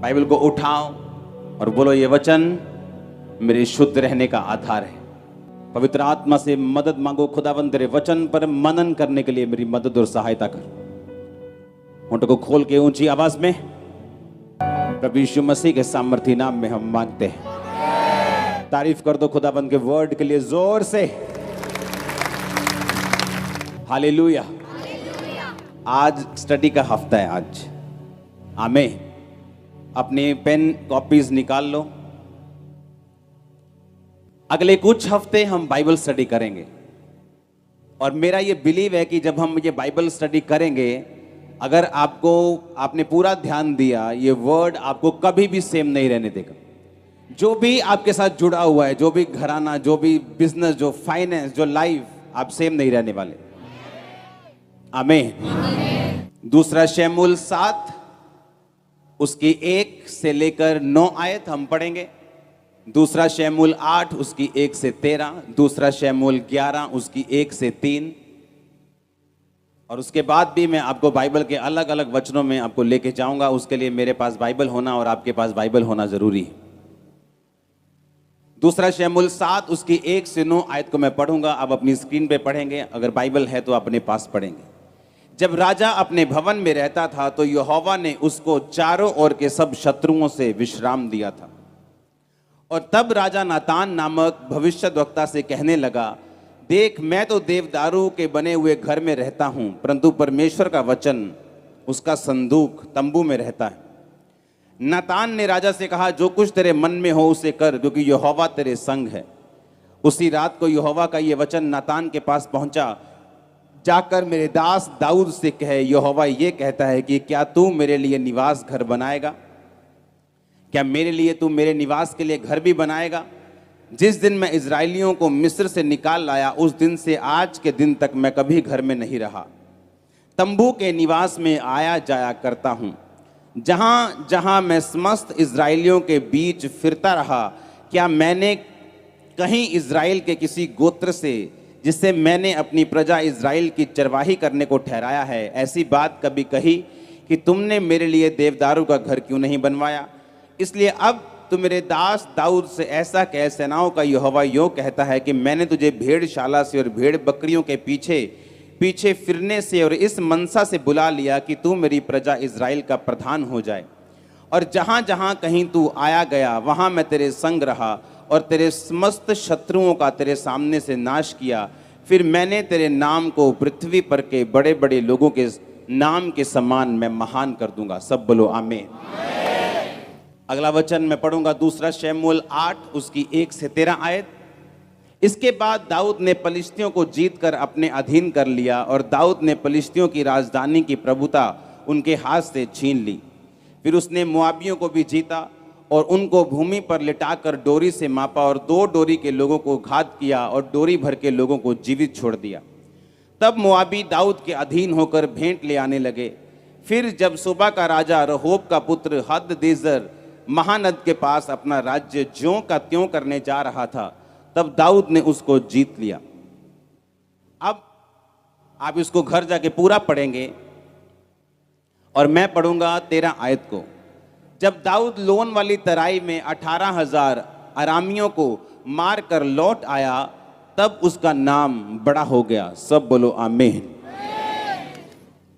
Bible को उठाओ और बोलो, ये वचन मेरे शुद्ध रहने का आधार है। पवित्र आत्मा से मदद मांगो, खुदावंद तेरे वचन पर मनन करने के लिए मेरी मदद और सहायता कर। होंठों को खोल के ऊंची आवाज में प्रभु यीशु मसीह के सामर्थी नाम में हम मांगते हैं। तारीफ कर दो खुदावंद के वर्ड के लिए जोर से। हालेलुया। आज स्टडी का हफ्ता है आज। आमीन। अपने पेन कॉपीज निकाल लो। अगले कुछ हफ्ते हम बाइबल स्टडी करेंगे और मेरा ये बिलीव है कि जब हम ये बाइबल स्टडी करेंगे, अगर आपने पूरा ध्यान दिया, ये वर्ड आपको कभी भी सेम नहीं रहने देगा। जो भी आपके साथ जुड़ा हुआ है, जो भी घराना, जो भी बिजनेस, जो फाइनेंस, जो लाइफ, आप सेम नहीं रहने वाले। आमीन। दूसरा शमूएल 7 उसकी 1 से लेकर 9 आयत हम पढ़ेंगे। दूसरा शमूएल 8 उसकी 1 से 13। दूसरा शमूएल 11 उसकी 1 से 3। और उसके बाद भी मैं आपको बाइबल के अलग अलग वचनों में आपको लेके जाऊंगा। उसके लिए मेरे पास बाइबल होना और आपके पास बाइबल होना जरूरी है। दूसरा शमूएल 7 उसकी 1 से 9 आयत को मैं पढ़ूंगा। आप अपनी स्क्रीन पे पढ़ेंगे, अगर बाइबल है तो अपने पास पढ़ेंगे। जब राजा अपने भवन में रहता था तो यहोवा ने उसको चारों ओर के सब शत्रुओं से विश्राम दिया था। और तब राजा नातान नामक भविष्यद्वक्ता से कहने लगा, देख, मैं तो देवदारू के बने हुए घर में रहता हूं, परंतु परमेश्वर का वचन, उसका संदूक तंबू में रहता है। नातान ने राजा से कहा, जो कुछ तेरे मन में हो उसे कर, क्योंकि यहोवा तेरे संग है। उसी रात को यहोवा का ये वचन नातान के पास पहुंचा, जाकर मेरे दास दाऊद से कहे, यहोवा ये कहता है कि क्या तू मेरे लिए निवास घर बनाएगा? क्या मेरे लिए तू मेरे निवास के लिए घर भी बनाएगा? जिस दिन मैं इजराइलियों को मिस्र से निकाल लाया, उस दिन से आज के दिन तक मैं कभी घर में नहीं रहा। तंबू के निवास में आया जाया करता हूं। जहां जहां मैं समस्त इजराइलियों के बीच फिरता रहा, क्या मैंने कहीं इजराइल के किसी गोत्र से, जिससे मैंने अपनी प्रजा इजराइल की चरवाही करने को ठहराया है, ऐसी बात कभी कही कि तुमने मेरे लिए देवदारू का घर क्यों नहीं बनवाया? इसलिए अब तू मेरे दास दाऊद से ऐसा कह, सेनाओं का यहोवा यूं कहता है कि मैंने तुझे भेड़शाला से और भेड़ बकरियों के पीछे पीछे फिरने से और इस मनसा से बुला लिया कि तू मेरी प्रजा इजराइल का प्रधान हो जाए। और जहां जहां कहीं तू आया गया, वहां मैं तेरे संग रहा और तेरे समस्त शत्रुओं का तेरे सामने से नाश किया। फिर मैंने तेरे नाम को पृथ्वी पर के बड़े बड़े लोगों के नाम के समान मैं महान कर दूंगा। सब बोलो आमीन। अगला वचन मैं पढ़ूंगा, दूसरा शमूएल 8 उसकी 1 से 13 आयत। इसके बाद दाऊद ने पलिश्तियों को जीतकर अपने अधीन कर लिया और दाऊद ने पलिश्तियों की राजधानी की प्रभुता उनके हाथ से छीन ली। फिर उसने मोआबियों को भी जीता और उनको भूमि पर लिटाकर डोरी से मापा और 2 डोरी के लोगों को घात किया और डोरी भर के लोगों को जीवित छोड़ दिया। तब मोआबी दाऊद के अधीन होकर भेंट ले आने लगे। फिर जब सुबा का राजा रहोब का पुत्र हददेजर महानद के पास अपना राज्य ज्यों का त्यों करने जा रहा था, तब दाऊद ने उसको जीत लिया। अब आप इसको घर जाके पूरा पढ़ेंगे और मैं पढ़ूंगा 13 आयत को। जब दाऊद लोन वाली तराई में 18,000 अरामियों को मार कर लौट आया, तब उसका नाम बड़ा हो गया। सब बोलो आमीन।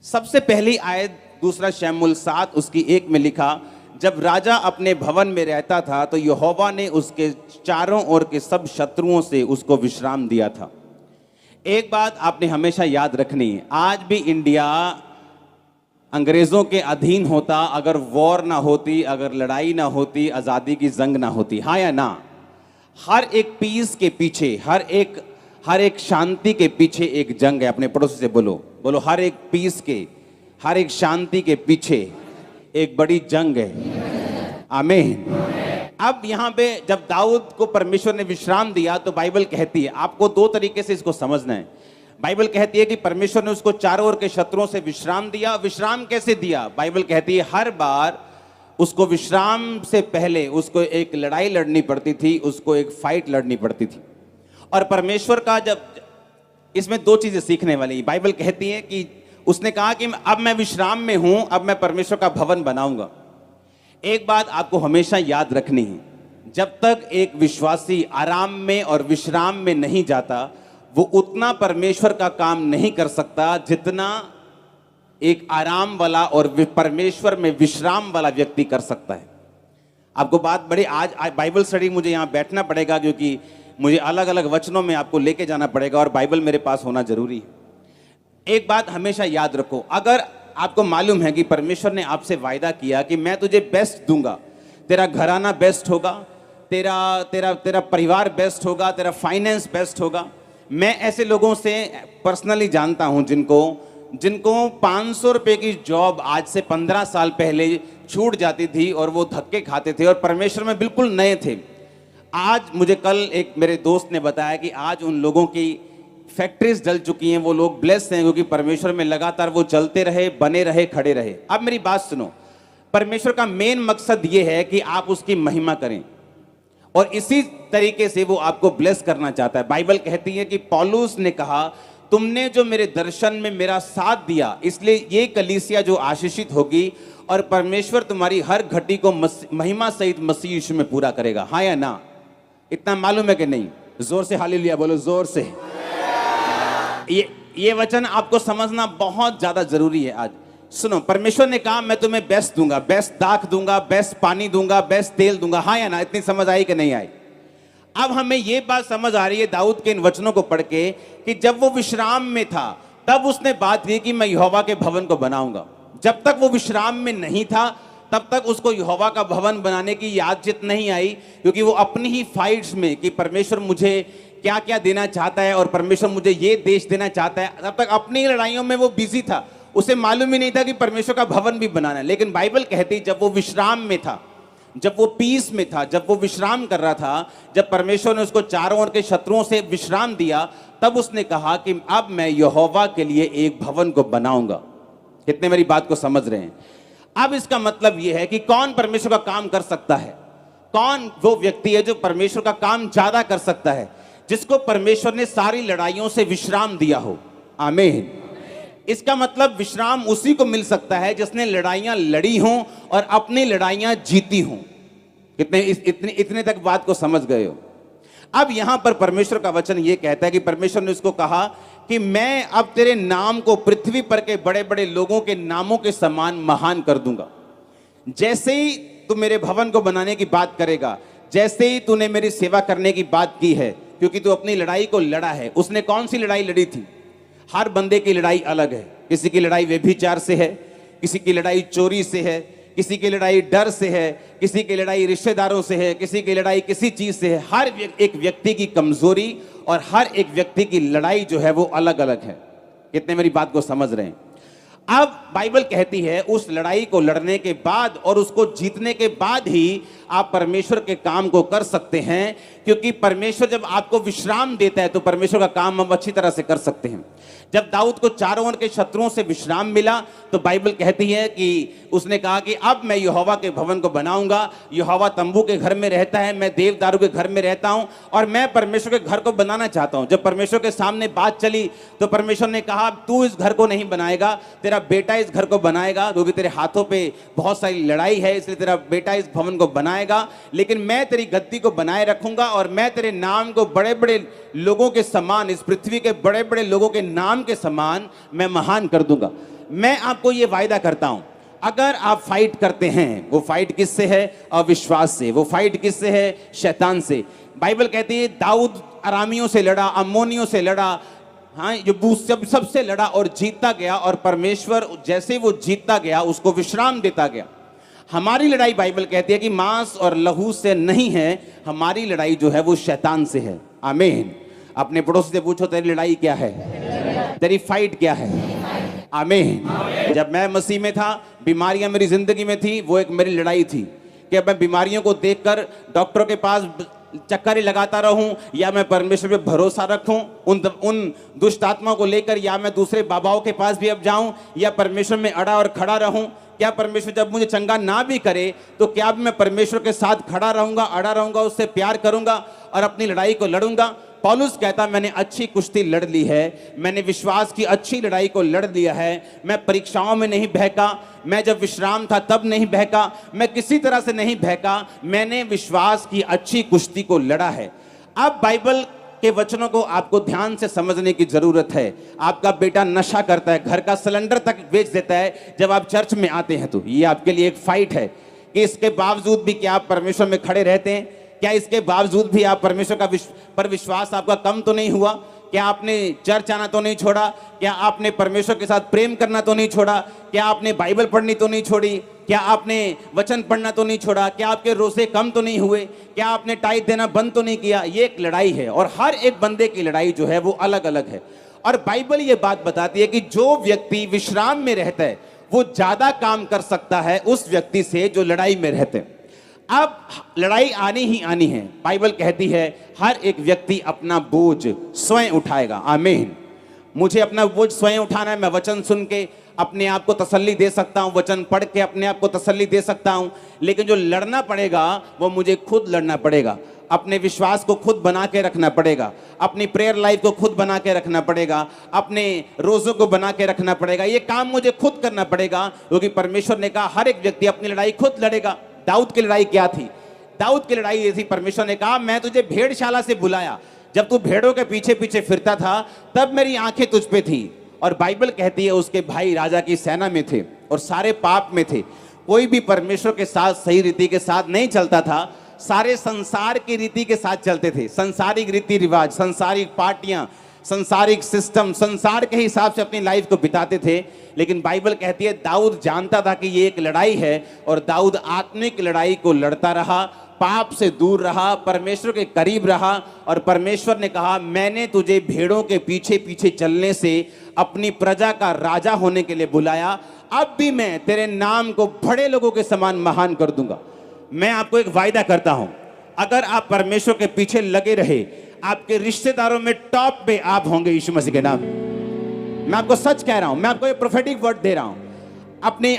सबसे पहली आयत दूसरा शमूएल 7 उसकी 1 में लिखा, जब राजा अपने भवन में रहता था तो यहोवा ने उसके चारों ओर के सब शत्रुओं से उसको विश्राम दिया था। एक बात आपने हमेशा याद रखनी है, आज भी इंडिया अंग्रेजों के अधीन होता अगर वॉर ना होती, अगर लड़ाई ना होती, आज़ादी की जंग ना होती। हाँ या ना? हर एक पीस के पीछे, हर एक शांति के पीछे एक जंग है। अपने पड़ोसी से बोलो, हर एक पीस के, हर एक शांति के पीछे एक बड़ी जंग है। आमीन। अब यहाँ पे जब दाऊद को परमेश्वर ने विश्राम दिया तो बाइबल कहती है, आपको 2 तरीके से इसको समझना है। बाइबल कहती है कि परमेश्वर ने उसको चारों ओर के शत्रुओं से विश्राम दिया। विश्राम कैसे दिया? बाइबल कहती है हर बार उसको विश्राम से पहले उसको एक लड़ाई लड़नी पड़ती थी, उसको एक फाइट लड़नी पड़ती थी। और परमेश्वर का जब, इसमें 2 चीजें सीखने वाली। बाइबल कहती है कि उसने कहा कि अब मैं विश्राम में हूं, अब मैं परमेश्वर का भवन बनाऊंगा। एक बात आपको हमेशा याद रखनी है, जब तक एक विश्वासी आराम में और विश्राम में नहीं जाता, वो उतना परमेश्वर का काम नहीं कर सकता जितना एक आराम वाला और परमेश्वर में विश्राम वाला व्यक्ति कर सकता है। आपको बात बड़ी, आज बाइबल स्टडी मुझे यहाँ बैठना पड़ेगा क्योंकि मुझे अलग अलग वचनों में आपको लेके जाना पड़ेगा और बाइबल मेरे पास होना जरूरी है। एक बात हमेशा याद रखो, अगर आपको मालूम है कि परमेश्वर ने आपसे वायदा किया कि मैं तुझे बेस्ट दूंगा, तेरा घराना बेस्ट होगा, तेरा तेरा तेरा परिवार बेस्ट होगा, तेरा फाइनेंस बेस्ट होगा। मैं ऐसे लोगों से पर्सनली जानता हूं जिनको 500 रुपए की जॉब आज से 15 साल पहले छूट जाती थी और वो धक्के खाते थे और परमेश्वर में बिल्कुल नए थे। आज मुझे कल एक मेरे दोस्त ने बताया कि आज उन लोगों की फैक्ट्रीज जल चुकी हैं, वो लोग ब्लेस्ड हैं क्योंकि परमेश्वर में लगातार वो चलते रहे, बने रहे, खड़े रहे। अब मेरी बात सुनो, परमेश्वर का मेन मकसद ये है कि आप उसकी महिमा करें और इसी तरीके से वो आपको ब्लेस करना चाहता है। बाइबल कहती है कि पौलुस ने कहा, तुमने जो मेरे दर्शन में मेरा साथ दिया, इसलिए ये कलीसिया जो आशीषित होगी और परमेश्वर तुम्हारी हर घटी को महिमा सहित मसीह यीशु में पूरा करेगा। हाँ या ना? इतना मालूम है कि नहीं? जोर से हालेलुया बोलो, जोर से। ये वचन आपको समझना बहुत ज्यादा जरूरी है। आज सुनो, परमेश्वर ने कहा मैं तुम्हें बेस्ट दूंगा, बेस्ट दाख दूंगा, बेस्ट पानी दूंगा, बेस्ट तेल दूंगा। हाँ या ना? इतनी समझ आई कि नहीं आई? अब हमें यह बात समझ आ रही है दाऊद के इन वचनों को पढ़ के कि जब वो विश्राम में था तब उसने बात की कि मैं यहोवा के भवन को बनाऊंगा। जब तक वो विश्राम में नहीं था तब तक उसको यहोवा का भवन बनाने की याद चित नहीं आई, क्योंकि वो अपनी ही फाइट्स में कि परमेश्वर मुझे क्या क्या देना चाहता है और परमेश्वर मुझे ये देश देना चाहता है, तब तक अपनी लड़ाइयों में वो बिजी था। उसे मालूम ही नहीं था कि परमेश्वर का भवन भी बनाना है। लेकिन बाइबल कहती जब वो विश्राम में था, जब वो पीस में था, जब वो विश्राम कर रहा था, जब परमेश्वर ने उसको चारों ओर के शत्रुओं से विश्राम दिया, तब उसने कहा कि अब मैं यहोवा के लिए एक भवन को बनाऊंगा। कितने मेरी बात को समझ रहे हैं? अब इसका मतलब यह है कि कौन परमेश्वर का काम कर सकता है? कौन वो व्यक्ति है जो परमेश्वर का काम ज्यादा कर सकता है? जिसको परमेश्वर ने सारी लड़ाइयों से विश्राम दिया हो। आमीन। इसका मतलब विश्राम उसी को मिल सकता है जिसने लड़ाइयां लड़ी हों और अपनी लड़ाइयां जीती हों। इतने तक बात को समझ गए हो? अब यहां पर परमेश्वर का वचन यह कहता है कि परमेश्वर ने उसको कहा कि मैं अब तेरे नाम को पृथ्वी पर के बड़े बड़े लोगों के नामों के समान महान कर दूंगा। जैसे ही तू मेरे भवन को बनाने की बात करेगा, जैसे ही तूने मेरी सेवा करने की बात की है, क्योंकि तू अपनी लड़ाई को लड़ा है। उसने कौन सी लड़ाई लड़ी थी? हर बंदे की लड़ाई अलग है। किसी की लड़ाई व्यभिचार से है, किसी की लड़ाई चोरी से है, किसी की लड़ाई डर से है, किसी की लड़ाई रिश्तेदारों से है, किसी की लड़ाई किसी चीज से है। हर एक व्यक्ति की कमजोरी और हर एक व्यक्ति की लड़ाई जो है वो अलग अलग है। कितने मेरी बात को समझ रहे हैं? अब बाइबल कहती है उस लड़ाई को लड़ने के बाद और उसको जीतने के बाद ही आप परमेश्वर के काम को कर सकते हैं, क्योंकि परमेश्वर जब आपको विश्राम देता है तो परमेश्वर का काम हम अच्छी तरह से कर सकते हैं। जब दाऊद को चारों ओर के शत्रुओं से विश्राम मिला तो बाइबल कहती है कि उसने कहा कि अब मैं यहोवा के भवन को बनाऊंगा। यहोवा तंबू के घर में रहता है, मैं देवदारू के घर में रहता हूं और मैं परमेश्वर के घर को बनाना चाहता हूं। जब परमेश्वर के सामने बात चली तो परमेश्वर ने कहा तू इस घर को नहीं बनाएगा, तेरा बेटा इस घर को बनाएगा, क्योंकि तेरे हाथों पे बहुत सारी लड़ाई है, इसलिए तेरा बेटा इस भवन को बनाएगा। लेकिन मैं तेरी गद्दी को बनाए रखूंगा और मैं तेरे नाम को बड़े बड़े लोगों के समान, इस पृथ्वी के बड़े बड़े लोगों के नाम के समान मैं महान कर दूंगा। मैं आपको यह वायदा करता हूं, अगर आप फाइट करते हैं, वो फाइट किससे है? अविश्वास से। वो फाइट किससे है? शैतान से। बाइबल कहती है दाऊद अरामियों से लड़ा, अम्मोनियों से लड़ा, हाँ, यबूस सबसे लड़ा और जीतता गया। और परमेश्वर जैसे वो जीतता गया उसको विश्राम देता गया। हमारी लड़ाई बाइबल कहती है कि मांस और लहू से नहीं है, हमारी लड़ाई जो है वो शैतान से है। आमीन। अपने पड़ोसी से पूछो तेरी लड़ाई क्या है, तेरी फाइट क्या है? आमीन। जब मैं मसीह में था, बीमारियां मेरी जिंदगी में थी, वो एक मेरी लड़ाई थी कि अब मैं बीमारियों को देखकर डॉक्टरों के पास चक्कर ही लगाता रहूं या मैं परमेश्वर पे भरोसा रखूं उन दुष्ट आत्माओं को लेकर, या मैं दूसरे बाबाओं के पास भी अब जाऊं, या परमेश्वर में अड़ा और खड़ा रहूं। क्या परमेश्वर जब मुझे चंगा ना भी करे तो क्या मैं परमेश्वर के साथ खड़ा रहूंगा, अड़ा रहूंगा, उससे प्यार करूंगा और अपनी लड़ाई को लड़ूंगा? पौलुस कहता मैंने अच्छी कुश्ती लड़ ली है, मैंने विश्वास की अच्छी लड़ाई को लड़ लिया है, मैं परीक्षाओं में नहीं बहका, मैं जब विश्राम था तब नहीं बहका, मैं किसी तरह से नहीं बहका, मैंने विश्वास की अच्छी कुश्ती को लड़ा है। अब बाइबल के वचनों को आपको ध्यान से समझने की जरूरत है। आपका बेटा नशा करता है, घर का सिलेंडर तक बेच देता है, जब आप चर्च में आते हैं तो ये आपके लिए एक फाइट है कि इसके बावजूद भी क्या आप परमेश्वर में खड़े रहते हैं? क्या इसके बावजूद भी आप परमेश्वर का पर विश्वास आपका कम तो नहीं हुआ? क्या आपने चर्च आना तो नहीं छोड़ा? क्या आपने परमेश्वर के साथ प्रेम करना तो नहीं छोड़ा? क्या आपने बाइबल पढ़नी तो नहीं छोड़ी? क्या आपने वचन पढ़ना तो नहीं छोड़ा? क्या आपके रोजे कम तो नहीं हुए? क्या आपने टाइट देना बंद तो नहीं किया? ये एक लड़ाई है और हर एक बंदे की लड़ाई जो है वो अलग अलग है। और बाइबल ये बात बताती है कि जो व्यक्ति विश्राम में रहता है वो ज्यादा काम कर सकता है उस व्यक्ति से जो लड़ाई में रहते हैं। अब लड़ाई आनी ही आनी है। बाइबल कहती है हर एक व्यक्ति अपना बोझ स्वयं उठाएगा। आमीन। मुझे अपना बोझ स्वयं उठाना है। मैं वचन सुन के अपने आप को तसल्ली दे सकता हूं, वचन पढ़ के अपने आप को तसल्ली दे सकता हूं, लेकिन जो लड़ना पड़ेगा वो मुझे खुद लड़ना पड़ेगा। अपने विश्वास को खुद बना के रखना पड़ेगा, अपनी प्रेयर लाइफ को खुद बना के रखना पड़ेगा, अपने रोजों को बना के रखना पड़ेगा। ये काम मुझे खुद करना पड़ेगा, क्योंकि परमेश्वर ने कहा हर एक व्यक्ति अपनी लड़ाई खुद लड़ेगा। दाऊद की लड़ाई क्या थी? दाऊद की लड़ाई ये थी, परमेश्वर ने कहा मैं तुझे भेड़शाला से बुलाया, जब तू भेड़ों के पीछे पीछे फिरता था तब मेरी आंखें तुझ पे थी। और बाइबल कहती है उसके भाई राजा की सेना में थे और सारे पाप में थे। कोई भी परमेश्वर के साथ सही रीति के साथ नहीं चलता था, सारे संसार की रीति के साथ चलते थे। संसारिक रीति रिवाज, संसारिक पार्टियां, संसारिक सिस्टम, संसार के हिसाब से अपनी लाइफ को बिताते थे। लेकिन बाइबल कहती है दाऊद जानता था कि ये एक लड़ाई है और दाऊद आत्मिक लड़ाई को लड़ता रहा, पाप से दूर रहा, परमेश्वर के करीब रहा। और परमेश्वर ने कहा मैंने तुझे भेड़ों के पीछे पीछे चलने से अपनी प्रजा का राजा होने के लिए बुलाया, अब भी मैं तेरे नाम को बड़े लोगों के समान महान कर दूंगा। मैं आपको एक वायदा करता हूं, अगर आप परमेश्वर के पीछे लगे रहे, आपके रिश्तेदारों में टॉप पे आप होंगे यीशु मसीह के नाम। मैं आपको सच कह रहा हूं, मैं आपको ये प्रोफेटिक वर्ड दे रहा हूं।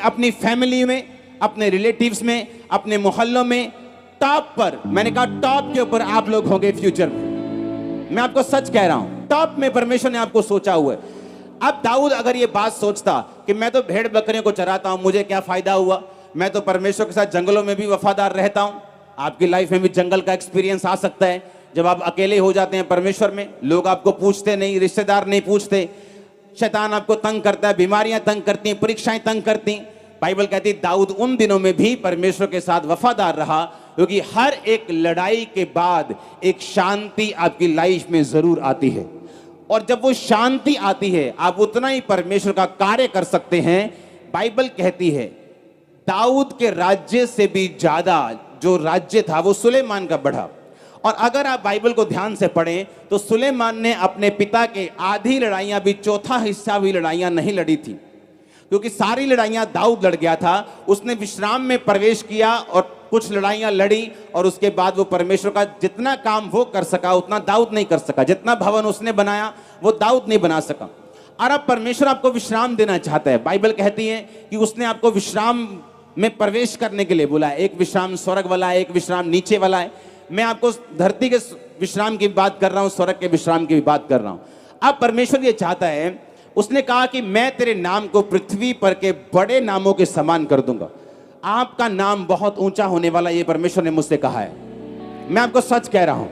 अपनी फैमिली में, अपने रिलेटिव्स में, अपने मोहल्लों में टॉप पर, मैंने कहा टॉप के ऊपर आप लोग होंगे फ्यूचर में। मैं आपको सच कह रहा हूं, टॉप में परमेश्वर ने आपको सोचा हुआ है। अब दाऊद अगर ये बात सोचता कि मैं तो भेड़ बकरियों को चराता हूं, मुझे क्या फायदा हुआ, मैं तो परमेश्वर के साथ जंगलों में भी वफादार रहता हूं। आपकी लाइफ में भी जंगल का एक्सपीरियंस आ सकता है। जब आप अकेले हो जाते हैं परमेश्वर में, लोग आपको पूछते नहीं, रिश्तेदार नहीं पूछते, शैतान आपको तंग करता है, बीमारियां तंग करती हैं, परीक्षाएं तंग करती। बाइबल कहती दाऊद उन दिनों में भी परमेश्वर के साथ वफादार रहा, क्योंकि हर एक लड़ाई के बाद एक शांति आपकी लाइफ में जरूर आती है। और जब वो शांति आती है आप उतना ही परमेश्वर का कार्य कर सकते हैं। बाइबल कहती है दाऊद के राज्य से भी ज्यादा जो राज्य था वो सुलेमान का बढ़ा। और अगर आप बाइबल को ध्यान से पढ़ें तो सुलेमान ने अपने पिता के आधी लड़ाइयां भी, चौथा हिस्सा भी लड़ाइयां नहीं लड़ी थी, क्योंकि सारी लड़ाइयां दाऊद लड़ गया था। उसने विश्राम में प्रवेश किया और कुछ लड़ाइयां लड़ी, और उसके बाद वो परमेश्वर का जितना काम वो कर सका उतना दाऊद नहीं कर सका। जितना भवन उसने बनाया वो दाऊद नहीं बना सका। और अब परमेश्वर आपको विश्राम देना चाहता है। बाइबल कहती है कि उसने आपको विश्राम में प्रवेश करने के लिए बुलाया। एक विश्राम स्वर्ग वाला है, एक विश्राम नीचे वाला है। मैं आपको धरती के विश्राम की बात कर रहा हूं, स्वर्ग के विश्राम की भी बात कर रहा हूं। अब परमेश्वर ये चाहता है, उसने कहा कि मैं तेरे नाम को पृथ्वी पर के बड़े नामों के समान कर दूंगा। आपका नाम बहुत ऊंचा होने वाला, ये परमेश्वर ने मुझसे कहा है। मैं आपको सच कह रहा हूं,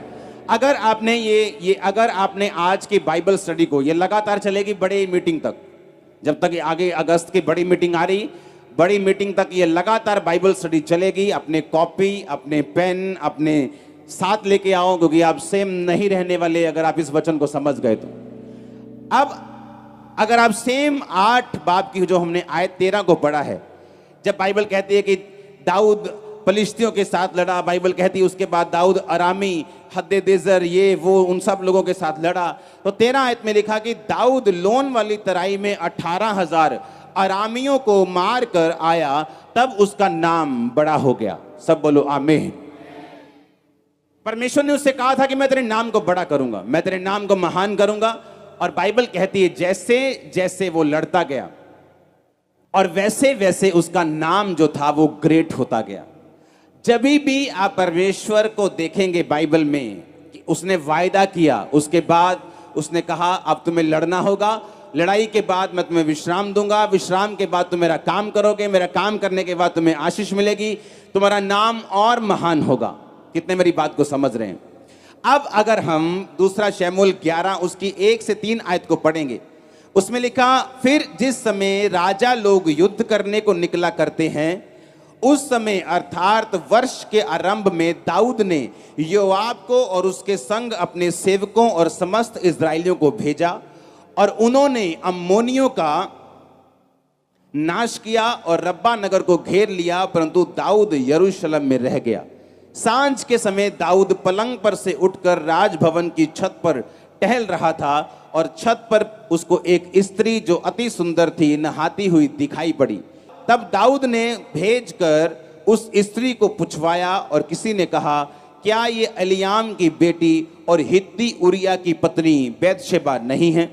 अगर आपने अगर आपने आज की बाइबल स्टडी को, ये लगातार चलेगी बड़ी मीटिंग तक, जब तक आगे अगस्त की बड़ी मीटिंग आ रही, बड़ी मीटिंग तक ये लगातार बाइबल स्टडी चलेगी। अपने कॉपी, अपने पेन अपने साथ लेके आओ, क्योंकि आप सेम नहीं रहने वाले अगर आप इस वचन को समझ गए तो। अब अगर आप सेम 8 बाब की जो हमने आयत 13 को पढ़ा है, जब बाइबल कहती है कि दाऊद फलिश्तियों के साथ लड़ा, बाइबल कहती है उसके बाद दाऊद अरामी, हद्देदेजर, ये वो उन सब लोगों के साथ लड़ा, तो 13 आयत में लिखा कि दाऊद लोन वाली तराई में 18,000 अरामियों को मार कर आया, तब उसका नाम बड़ा हो गया। सब बोलो आमीन। परमेश्वर ने उससे कहा था कि मैं तेरे नाम को बड़ा करूंगा, मैं तेरे नाम को महान करूंगा। और बाइबल कहती है जैसे जैसे वो लड़ता गया और वैसे वैसे उसका नाम जो था वो ग्रेट होता गया। जब भी आप परमेश्वर को देखेंगे बाइबल में कि उसने वायदा किया। उसके बाद उसने कहा अब तुम्हें लड़ना होगा, लड़ाई के बाद मैं तुम्हें विश्राम दूंगा, विश्राम के बाद तुम मेरा काम करोगे, मेरा काम करने के बाद तुम्हें आशीष मिलेगी, तुम्हारा नाम और महान होगा। कितने मेरी बात को समझ रहे हैं? अब अगर हम दूसरा शमूएल 11 उसकी 1 से 3 आयत को पढ़ेंगे, उसमें लिखा, फिर जिस समय राजा लोग युद्ध करने को निकला करते हैं, उस समय अर्थात वर्ष के आरंभ में दाऊद ने योआब को और उसके संग अपने सेवकों और समस्त इस्राएलियों को भेजा और उन्होंने अम्मोनियों का नाश किया और रब्बा नगर को घेर लिया, परंतु दाऊद यरूशलेम में रह गया। सांझ के समय दाऊद पलंग पर से उठकर राजभवन की छत पर टहल रहा था और छत पर उसको एक स्त्री जो अति सुंदर थी नहाती हुई दिखाई पड़ी। तब दाऊद ने भेजकर उस स्त्री को पूछवाया और किसी ने कहा, क्या ये एलियाम की बेटी और हित्ती उरिया की पत्नी बैतशेबा नहीं है?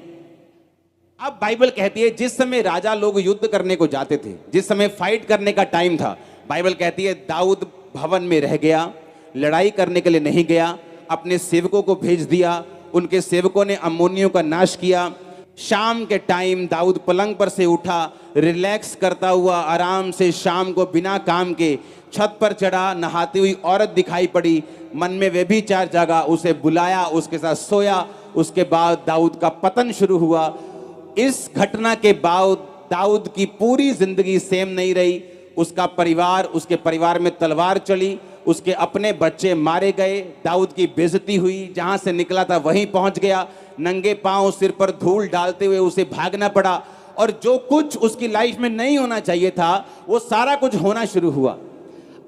अब बाइबल कहती है जिस समय राजा लोग युद्ध करने को जाते थे, जिस समय फाइट करने का टाइम था, बाइबल कहती है दाऊद भवन में रह गया, लड़ाई करने के लिए नहीं गया, अपने सेवकों को भेज दिया, उनके सेवकों ने अम्मोनियों का नाश किया। शाम के टाइम दाऊद पलंग पर से उठा, रिलैक्स करता हुआ आराम से शाम को बिना काम के छत पर चढ़ा, नहाती हुई औरत दिखाई पड़ी, मन में व्यभिचार जागा, उसे बुलाया, उसके साथ सोया। उसके बाद दाऊद का पतन शुरू हुआ। इस घटना के बाद दाऊद की पूरी जिंदगी सेम नहीं रही। उसका परिवार, उसके परिवार में तलवार चली, उसके अपने बच्चे मारे गए, दाऊद की बेइज्जती हुई, जहां से निकला था वहीं पहुंच गया, नंगे पांव सिर पर धूल डालते हुए उसे भागना पड़ा और जो कुछ उसकी लाइफ में नहीं होना चाहिए था वो सारा कुछ होना शुरू हुआ।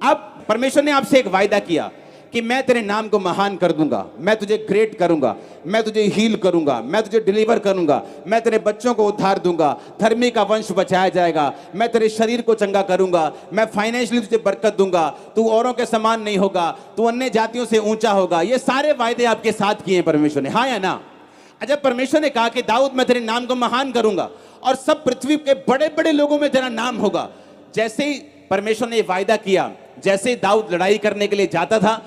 अब परमेश्वर ने आपसे एक वायदा किया कि मैं तेरे नाम को महान कर दूंगा, मैं तुझे ग्रेट करूंगा, मैं तुझे हील करूंगा, मैं तुझे डिलीवर करूंगा, मैं तेरे बच्चों को उद्धार दूंगा, धर्मी का वंश बचाया जाएगा, मैं तेरे शरीर को चंगा करूंगा, मैं फाइनेंशियली तुझे बरकत दूंगा, तू औरों के समान नहीं होगा, तू अन्य जातियों से ऊंचा होगा। ये सारे वायदे आपके साथ किए परमेश्वर ने, हाँ या ना? जब परमेश्वर ने कहा कि दाऊद मैं तेरे नाम को महान करूंगा और सब पृथ्वी के बड़े बड़े लोगों में तेरा नाम होगा, जैसे ही परमेश्वर ने वायदा किया, जैसे ही दाऊद लड़ाई करने के लिए जाता था,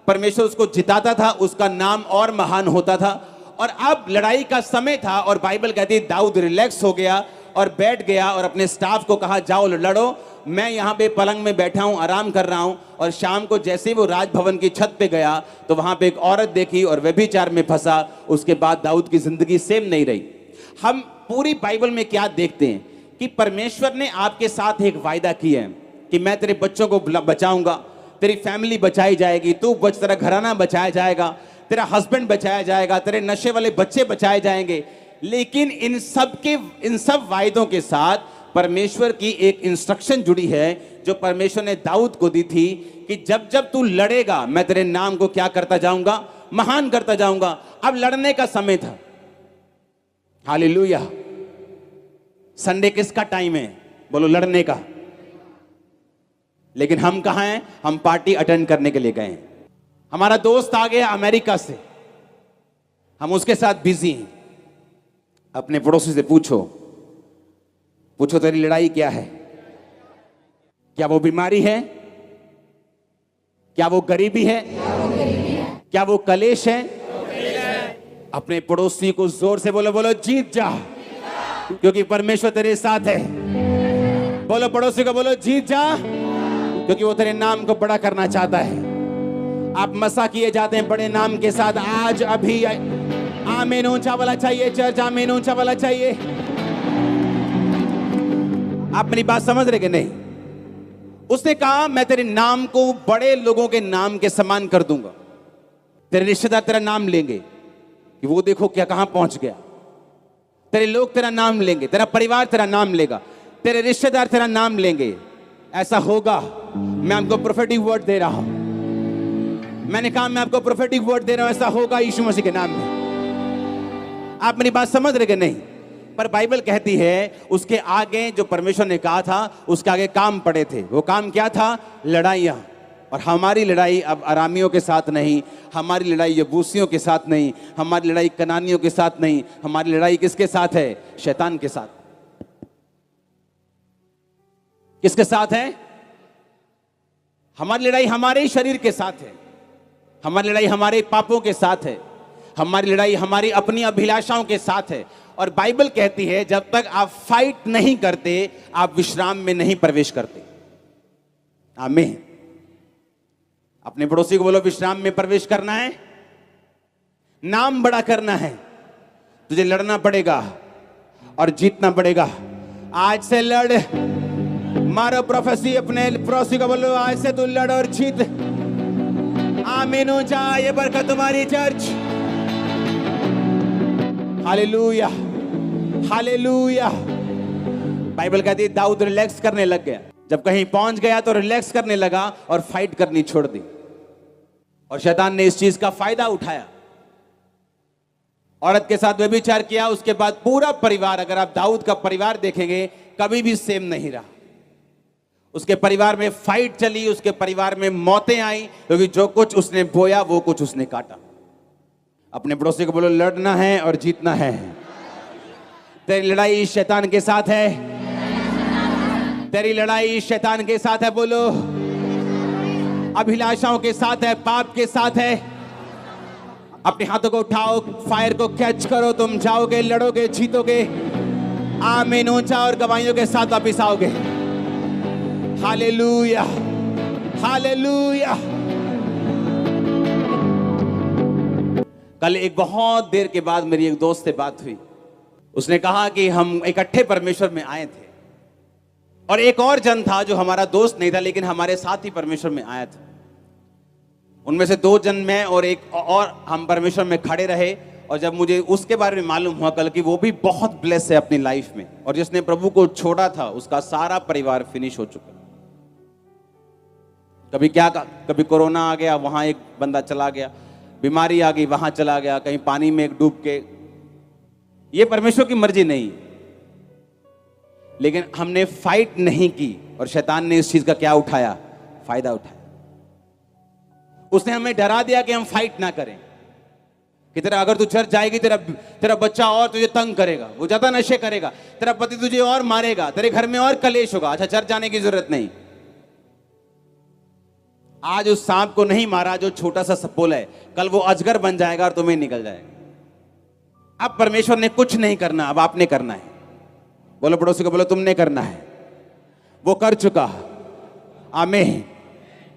परमेश्वर उसको जिताता था, उसका नाम और महान होता था। और अब लड़ाई का समय था और बाइबल कहती है दाऊद रिलैक्स हो गया और बैठ गया और अपने स्टाफ को कहा, जाओ लड़ो, मैं यहाँ पे पलंग में बैठा हूँ, आराम कर रहा हूँ। और शाम को जैसे ही वो राजभवन की छत पे गया तो वहां पे एक औरत देखी और व्यभिचार में फंसा। उसके बाद दाऊद की जिंदगी सेम नहीं रही। हम पूरी बाइबल में क्या देखते हैं कि परमेश्वर ने आपके साथ एक वायदा किया है कि मैं तेरे बच्चों को बचाऊंगा, तेरी फैमिली बचाई जाएगी, तू बच, तेरा घराना बचाया जाएगा, तेरा हस्बैंड बचाया जाएगा, तेरे नशे वाले बच्चे बचाए जाएंगे। लेकिन इन सब वायदों के साथ परमेश्वर की एक इंस्ट्रक्शन जुड़ी है जो परमेश्वर ने दाऊद को दी थी कि जब जब तू लड़ेगा मैं तेरे नाम को क्या करता जाऊंगा, महान करता जाऊंगा। अब लड़ने का समय था। हालेलुया। संडे किसका टाइम है? बोलो लड़ने का। लेकिन हम कहां हैं? हम पार्टी अटेंड करने के लिए गए हैं। हमारा दोस्त आ गया अमेरिका से, हम उसके साथ बिजी हैं। अपने पड़ोसी से पूछो तेरी लड़ाई क्या है? क्या वो बीमारी है? क्या वो गरीबी है? क्या वो कलेश है? अपने पड़ोसी को जोर से बोलो जीत जा, क्योंकि परमेश्वर तेरे साथ है। बोलो पड़ोसी को, बोलो जीत जा, क्योंकि वो तेरे नाम को बड़ा करना चाहता है। आप मसा किए जाते हैं बड़े नाम के साथ। आज अभी आमीन ऊंचा वाला चाहिए चर्च, आमीन ऊंचा वाला चाहिए। आप मेरी बात समझ रहे कि नहीं? उसने कहा मैं तेरे नाम को बड़े लोगों के नाम के समान कर दूंगा। तेरे रिश्तेदार तेरा नाम लेंगे कि वो देखो क्या कहां पहुंच गया। तेरे लोग तेरा नाम लेंगे, तेरा परिवार तेरा नाम लेगा, तेरे रिश्तेदार तेरा नाम लेंगे। ऐसा होगा। मैं आपको प्रोफेटिक वर्ड दे रहा हूं। मैंने कहा मैं आपको प्रोफेटिक वर्ड दे रहा हूं, ऐसा होगा यीशु मसीह के नाम में। आप मेरी बात समझ रहे कि नहीं? पर बाइबल कहती है उसके आगे जो परमेश्वर ने कहा था उसके आगे काम पड़े थे। वो काम क्या था? लड़ाइयां। और हमारी लड़ाई अब अरामियों के साथ नहीं, हमारी लड़ाई यबूसियों के साथ नहीं, हमारी लड़ाई कनानियों के साथ नहीं, हमारी लड़ाई किसके साथ है? शैतान के साथ। किसके साथ है? हमारी लड़ाई हमारे ही शरीर के साथ है, हमारी लड़ाई हमारे पापों के साथ है, हमारी लड़ाई हमारी अपनी अभिलाषाओं के साथ है। और बाइबल कहती है जब तक आप फाइट नहीं करते आप विश्राम में नहीं प्रवेश करते। आमीन। अपने पड़ोसी को बोलो, विश्राम में प्रवेश करना है, नाम बड़ा करना है, तुझे लड़ना पड़ेगा और जीतना पड़ेगा। आज से लड़, मारो प्रोफेसी अपने पड़ोसी को बोलो, आज से तू लड़ और जीत। आमीन हो जाए, ये बरकत तुम्हारी चर्च। Hallelujah, hallelujah. बाइबल कहती है दाऊद रिलैक्स करने लग गया। जब कहीं पहुंच गया तो रिलैक्स करने लगा और फाइट करनी छोड़ दी। और शैतान ने इस चीज का फायदा उठाया, औरत के साथ व्यभिचार किया। उसके बाद पूरा परिवार, अगर आप दाऊद का परिवार देखेंगे, कभी भी सेम नहीं रहा। उसके परिवार में फाइट चली, उसके परिवार में मौतें आई, क्योंकि जो कुछ उसने बोया वो कुछ उसने काटा। अपने पड़ोसी को बोलो, लड़ना है और जीतना है। तेरी लड़ाई शैतान के साथ है, तेरी लड़ाई शैतान के साथ है। बोलो, अभिलाषाओं के साथ है, पाप के साथ है। अपने हाथों को उठाओ, फायर को कैच करो, तुम जाओगे, लड़ोगे, जीतोगे। आमीन ऊंचा और गवाहियों के साथ वापिस आओगे। Hallelujah, hallelujah. कल एक बहुत देर के बाद मेरी एक दोस्त से बात हुई। उसने कहा कि हम इकट्ठे परमेश्वर में आए थे और एक और जन था जो हमारा दोस्त नहीं था लेकिन हमारे साथ ही परमेश्वर में आया था। उनमें से 2 जन में और एक और हम परमेश्वर में खड़े रहे। और जब मुझे उसके बारे में मालूम हुआ कल कि वो भी बहुत ब्लेस है अपनी लाइफ में, और जिसने प्रभु को छोड़ा था उसका सारा परिवार फिनिश हो चुका। कभी कोरोना आ गया, वहां एक बंदा चला गया, बीमारी आ गई, वहां चला गया, कहीं पानी में एक डूब के। ये परमेश्वर की मर्जी नहीं, लेकिन हमने फाइट नहीं की और शैतान ने इस चीज का क्या उठाया, फायदा उठाया। उसने हमें डरा दिया कि हम फाइट ना करें, कि तेरा अगर तू चर्च जाएगी तेरा बच्चा और तुझे तंग करेगा, वो ज्यादा नशे करेगा, तेरा पति तुझे और मारेगा, तेरे घर में और कलेश होगा। अच्छा, चर्च जाने की जरूरत नहीं। आज उस सांप को नहीं मारा जो छोटा सा सपोला है, कल वो अजगर बन जाएगा और तुम्हें निकल जाएगा। अब परमेश्वर ने कुछ नहीं करना, अब आपने करना है। बोलो पड़ोसी को, बोलो तुमने करना है। वो कर चुका, आमीन।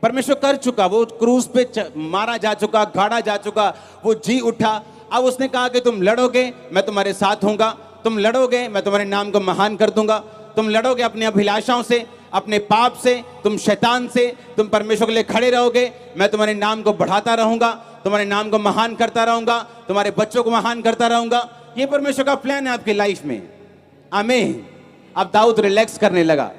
परमेश्वर कर चुका, वो क्रूस पे मारा जा चुका, गाड़ा जा चुका, वो जी उठा। अब उसने कहा कि तुम लड़ोगे, मैं तुम्हारे साथ हूंगा। तुम लड़ोगे, मैं तुम्हारे नाम को महान कर दूंगा। तुम लड़ोगे अपनी अभिलाषाओं से, अपने पाप से, तुम शैतान से, तुम परमेश्वर के लिए खड़े रहोगे। मैं तुम्हारे नाम को बढ़ाता रहूंगा, तुम्हारे नाम को महान करता रहूंगा, तुम्हारे बच्चों को महान करता रहूंगा। ये परमेश्वर का प्लान है आपकी लाइफ में, आमीन। अब दाऊद रिलैक्स करने लगा,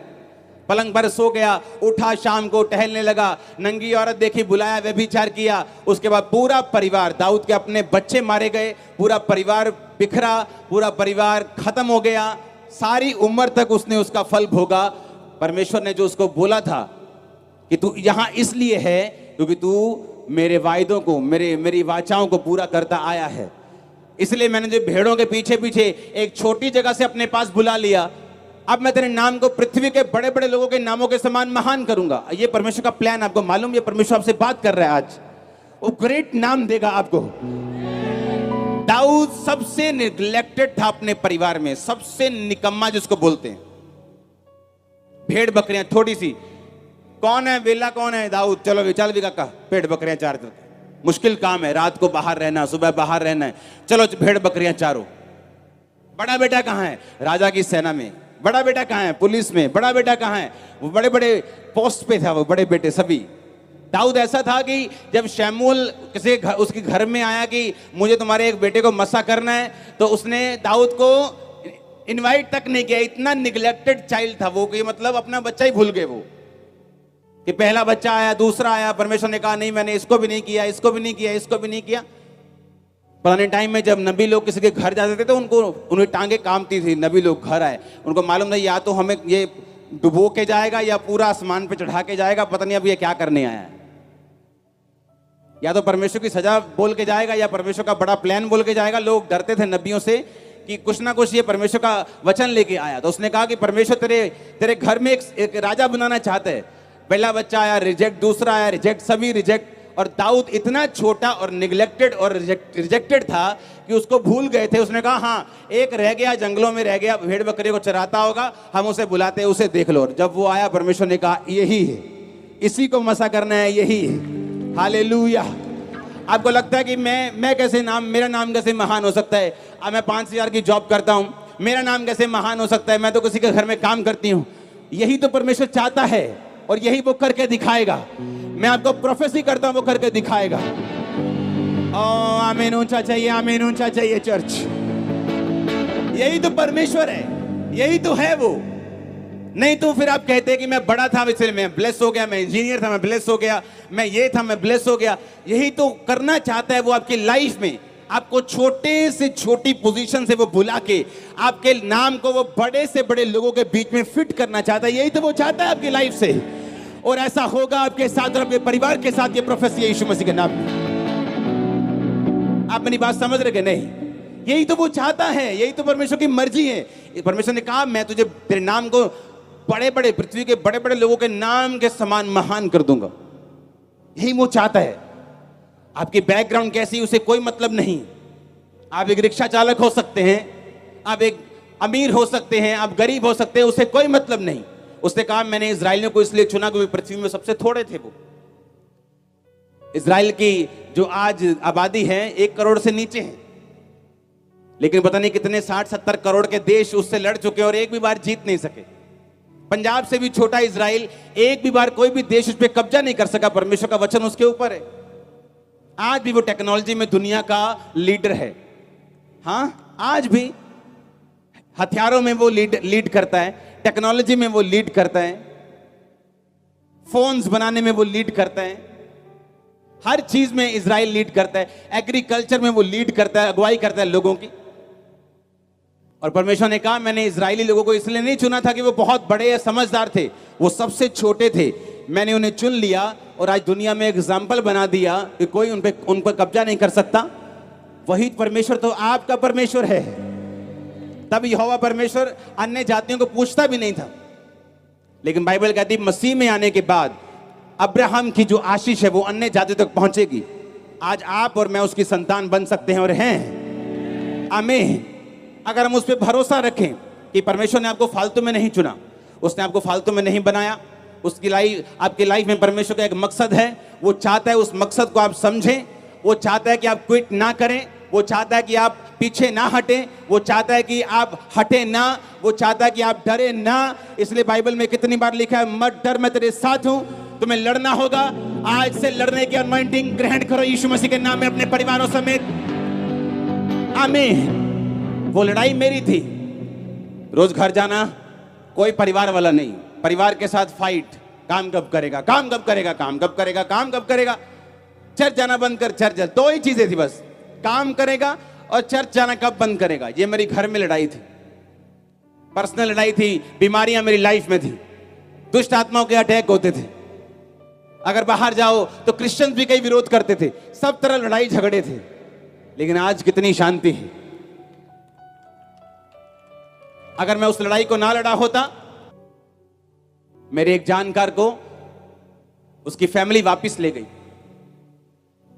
पलंग पर सो गया, उठा, शाम को टहलने लगा, नंगी औरत देखी, बुलाया, व्यभिचार किया। उसके बाद पूरा परिवार, दाऊद के अपने बच्चे मारे गए, पूरा परिवार बिखरा, पूरा परिवार खत्म हो गया। सारी उम्र तक उसने उसका फल भोगा। परमेश्वर ने जो उसको बोला था कि तू यहां इसलिए है क्योंकि तू मेरे वायदों को, मेरी वाचाओं को पूरा करता आया है, इसलिए मैंने जो भेड़ों के पीछे पीछे एक छोटी जगह से अपने पास बुला लिया। अब मैं तेरे नाम को पृथ्वी के बड़े बड़े लोगों के नामों के समान महान करूंगा। ये परमेश्वर का प्लान, आपको मालूम, ये परमेश्वर आपसे बात कर रहा है आज। वो ग्रेट नाम देगा आपको। दाऊद सबसे निग्लेक्टेड था अपने परिवार में, सबसे निकम्मा जिसको बोलते हैं। भेड़ बकरियां थोड़ी सी, कौन है वेला, कौन है दाऊद, चलो चल भी काका, भेड़ बकरियां चार दो। मुश्किल काम है, रात को बाहर रहना, सुबह बाहर रहना है, चलो भेड़ बकरियां चारो। बड़ा बेटा कहाँ है, राजा की सेना में। बड़ा बेटा कहाँ है, पुलिस में। बड़ा बेटा कहाँ है, वो बड़े बड़े पोस्ट पे था, वो बड़े बेटे सभी। दाऊद ऐसा था कि जब शमूएल उसके घर में आया कि मुझे तुम्हारे एक बेटे को मसा करना है, तो उसने दाऊद को इनवाइट तक नहीं किया। इतना निग्लेक्टेड चाइल्ड था वो कि मतलब अपना बच्चा ही भूल गए वो, कि पहला बच्चा आया, दूसरा आया, परमेश्वर ने कहा नहीं मैंने इसको भी नहीं किया, इसको भी नहीं किया, इसको भी नहीं किया। पुराने टाइम में जब नबी लोग किसी के घर जाते थे तो उन्हें टांगे कांपती थी। नबी लोग घर आए, उनको मालूम नहीं या तो हमें ये डुबो के जाएगा या पूरा आसमान पे चढ़ा के जाएगा, पता नहीं अब ये क्या करने आया है। या तो परमेश्वर की सजा बोल के जाएगा या परमेश्वर का बड़ा प्लान बोल के जाएगा। लोग डरते थे नबियों से कि कुछ ना कुछ ये परमेश्वर का वचन लेके आया। तो उसने कहा कि परमेश्वर तेरे घर में एक राजा बनाना चाहते हैं। पहला बच्चा आया रिजेक्ट, दूसरा आया रिजेक्ट, सभी रिजेक्ट, और दाऊद इतना छोटा और निग्लेक्टेड और रिजेक्टेड था कि उसको भूल गए थे। उसने कहा हाँ एक रह गया, जंगलों में रह गया, भेड़ बकरी को चराता होगा, हम उसे बुलाते हैं, उसे देख लो। जब वो आया परमेश्वर ने कहा यही है, इसी को मसा करना है, यही है। हालेलुया। आपको लगता है कि मैं कैसे मेरा नाम कैसे महान हो सकता है? अब मैं 5,000 की जॉब करता हूं, मेरा नाम कैसे महान हो सकता है? मैं तो किसी के घर में काम करती हूं। यही तो परमेश्वर चाहता है और यही वो करके दिखाएगा। मैं आपको प्रोफेसी करता हूं, वो करके दिखाएगा। ओ आमीन ऊंचा चाहिए, आमीन ऊंचा चाहिए चर्च। यही तो परमेश्वर है, यही तो है वो। नहीं तो फिर आप कहते हैं कि मैं बड़ा था इसलिए मैं ब्लेस हो गया, मैं इंजीनियर था मैं ब्लेस हो गया, मैं ये था मैं ब्लेस हो गया। यही तो करना चाहता है वो आपकी लाइफ में। आपको छोटे से छोटी पोजीशन से वो बुला के आपके नाम को वो बड़े से बड़े लोगों के बीच में फिट करना चाहता है। यही तो वो चाहता है आपकी लाइफ से, और ऐसा होगा आपके साथ और आपके परिवार के साथ। ये प्रोफेसी है यीशु मसीह के नाम में। आप मेरी बात समझ रहे कि नहीं? यही तो वो चाहता है, यही तो परमेश्वर की मर्जी है। परमेश्वर ने कहा मैं तुझे तेरे नाम को बड़े बड़े पृथ्वी के बड़े बड़े लोगों के नाम के समान महान कर दूंगा। यही वो चाहता है। आपकी बैकग्राउंड कैसी उसे कोई मतलब नहीं। आप एक रिक्शा चालक हो सकते हैं, आप एक अमीर हो सकते हैं, आप गरीब हो सकते हैं, उसे कोई मतलब नहीं। उसने कहा मैंने इजराइलियों को इसलिए चुना क्योंकि पृथ्वी में सबसे थोड़े थे वो। इजराइल की जो आज आबादी है 1 करोड़ से नीचे है, लेकिन पता नहीं कितने 60-70 करोड़ के देश उससे लड़ चुके और एक भी बार जीत नहीं सके। पंजाब से भी छोटा इजराइल, एक भी बार कोई भी देश उस पर कब्जा नहीं कर सका। परमेश्वर का वचन उसके ऊपर है। आज भी वो टेक्नोलॉजी में दुनिया का लीडर है। हाँ आज भी हथियारों में वो लीड करता है, टेक्नोलॉजी में वो लीड करता है, फोन्स बनाने में वो लीड करता है, हर चीज में इजराइल लीड करता है। एग्रीकल्चर में वो लीड करता है, अगुवाई करता है लोगों की। और परमेश्वर ने कहा मैंने इजरायली लोगों को इसलिए नहीं चुना था कि वो बहुत बड़े या समझदार थे, वो सबसे छोटे थे। मैंने उन्हें चुन लिया और आज दुनिया में एग्जाम्पल बना दिया कि कोई उन पर कब्जा नहीं कर सकता। वही परमेश्वर तो आपका परमेश्वर है। तब यहोवा परमेश्वर अन्य जातियों को पूछता भी नहीं था, लेकिन बाइबल कहती है मसीह में आने के बाद अब्राहम की जो आशीष है वो अन्य जातियों तक पहुंचेगी। आज आप और मैं उसकी संतान बन सकते हैं और हैं। आमीन। अगर हम उस पर भरोसा रखें कि परमेश्वर ने आपको फालतू में नहीं चुना, उसने आपको फालतू में नहीं बनाया। उसकी आपकी लाइफ में परमेश्वर का एक मकसद है। वो चाहता है उस मकसद को आप समझें। वो चाहता है कि आप क्विट ना करें, वो चाहता है कि आप पीछे ना हटें, वो चाहता है कि आप हटे ना, वो चाहता है कि आप डरे ना। इसलिए बाइबल में कितनी बार लिखा है मत डर मैं तेरे साथ हूं। तुम्हें लड़ना होगा, आज से लड़ने की अनॉइंटिंग ग्रहण करो यीशु मसीह के नाम में अपने परिवारों समेत। आमीन। वो लड़ाई मेरी थी। रोज घर जाना, कोई परिवार वाला नहीं, परिवार के साथ फाइट। काम कब करेगा, काम कब करेगा, काम कब करेगा, काम कब करेगा। चर्च जाना बंद कर, चर्च जा। 2 ही चीजें थी बस, काम करेगा और चर्च जाना कब बंद करेगा। ये मेरी घर में लड़ाई थी, पर्सनल लड़ाई थी। बीमारियां मेरी लाइफ में थी, दुष्ट आत्माओं के अटैक होते थे। अगर बाहर जाओ तो क्रिश्चियंस भी कई विरोध करते थे, सब तरह लड़ाई झगड़े थे। लेकिन आज कितनी शांति है। अगर मैं उस लड़ाई को ना लड़ा होता, मेरे एक जानकार को उसकी फैमिली वापस ले गई।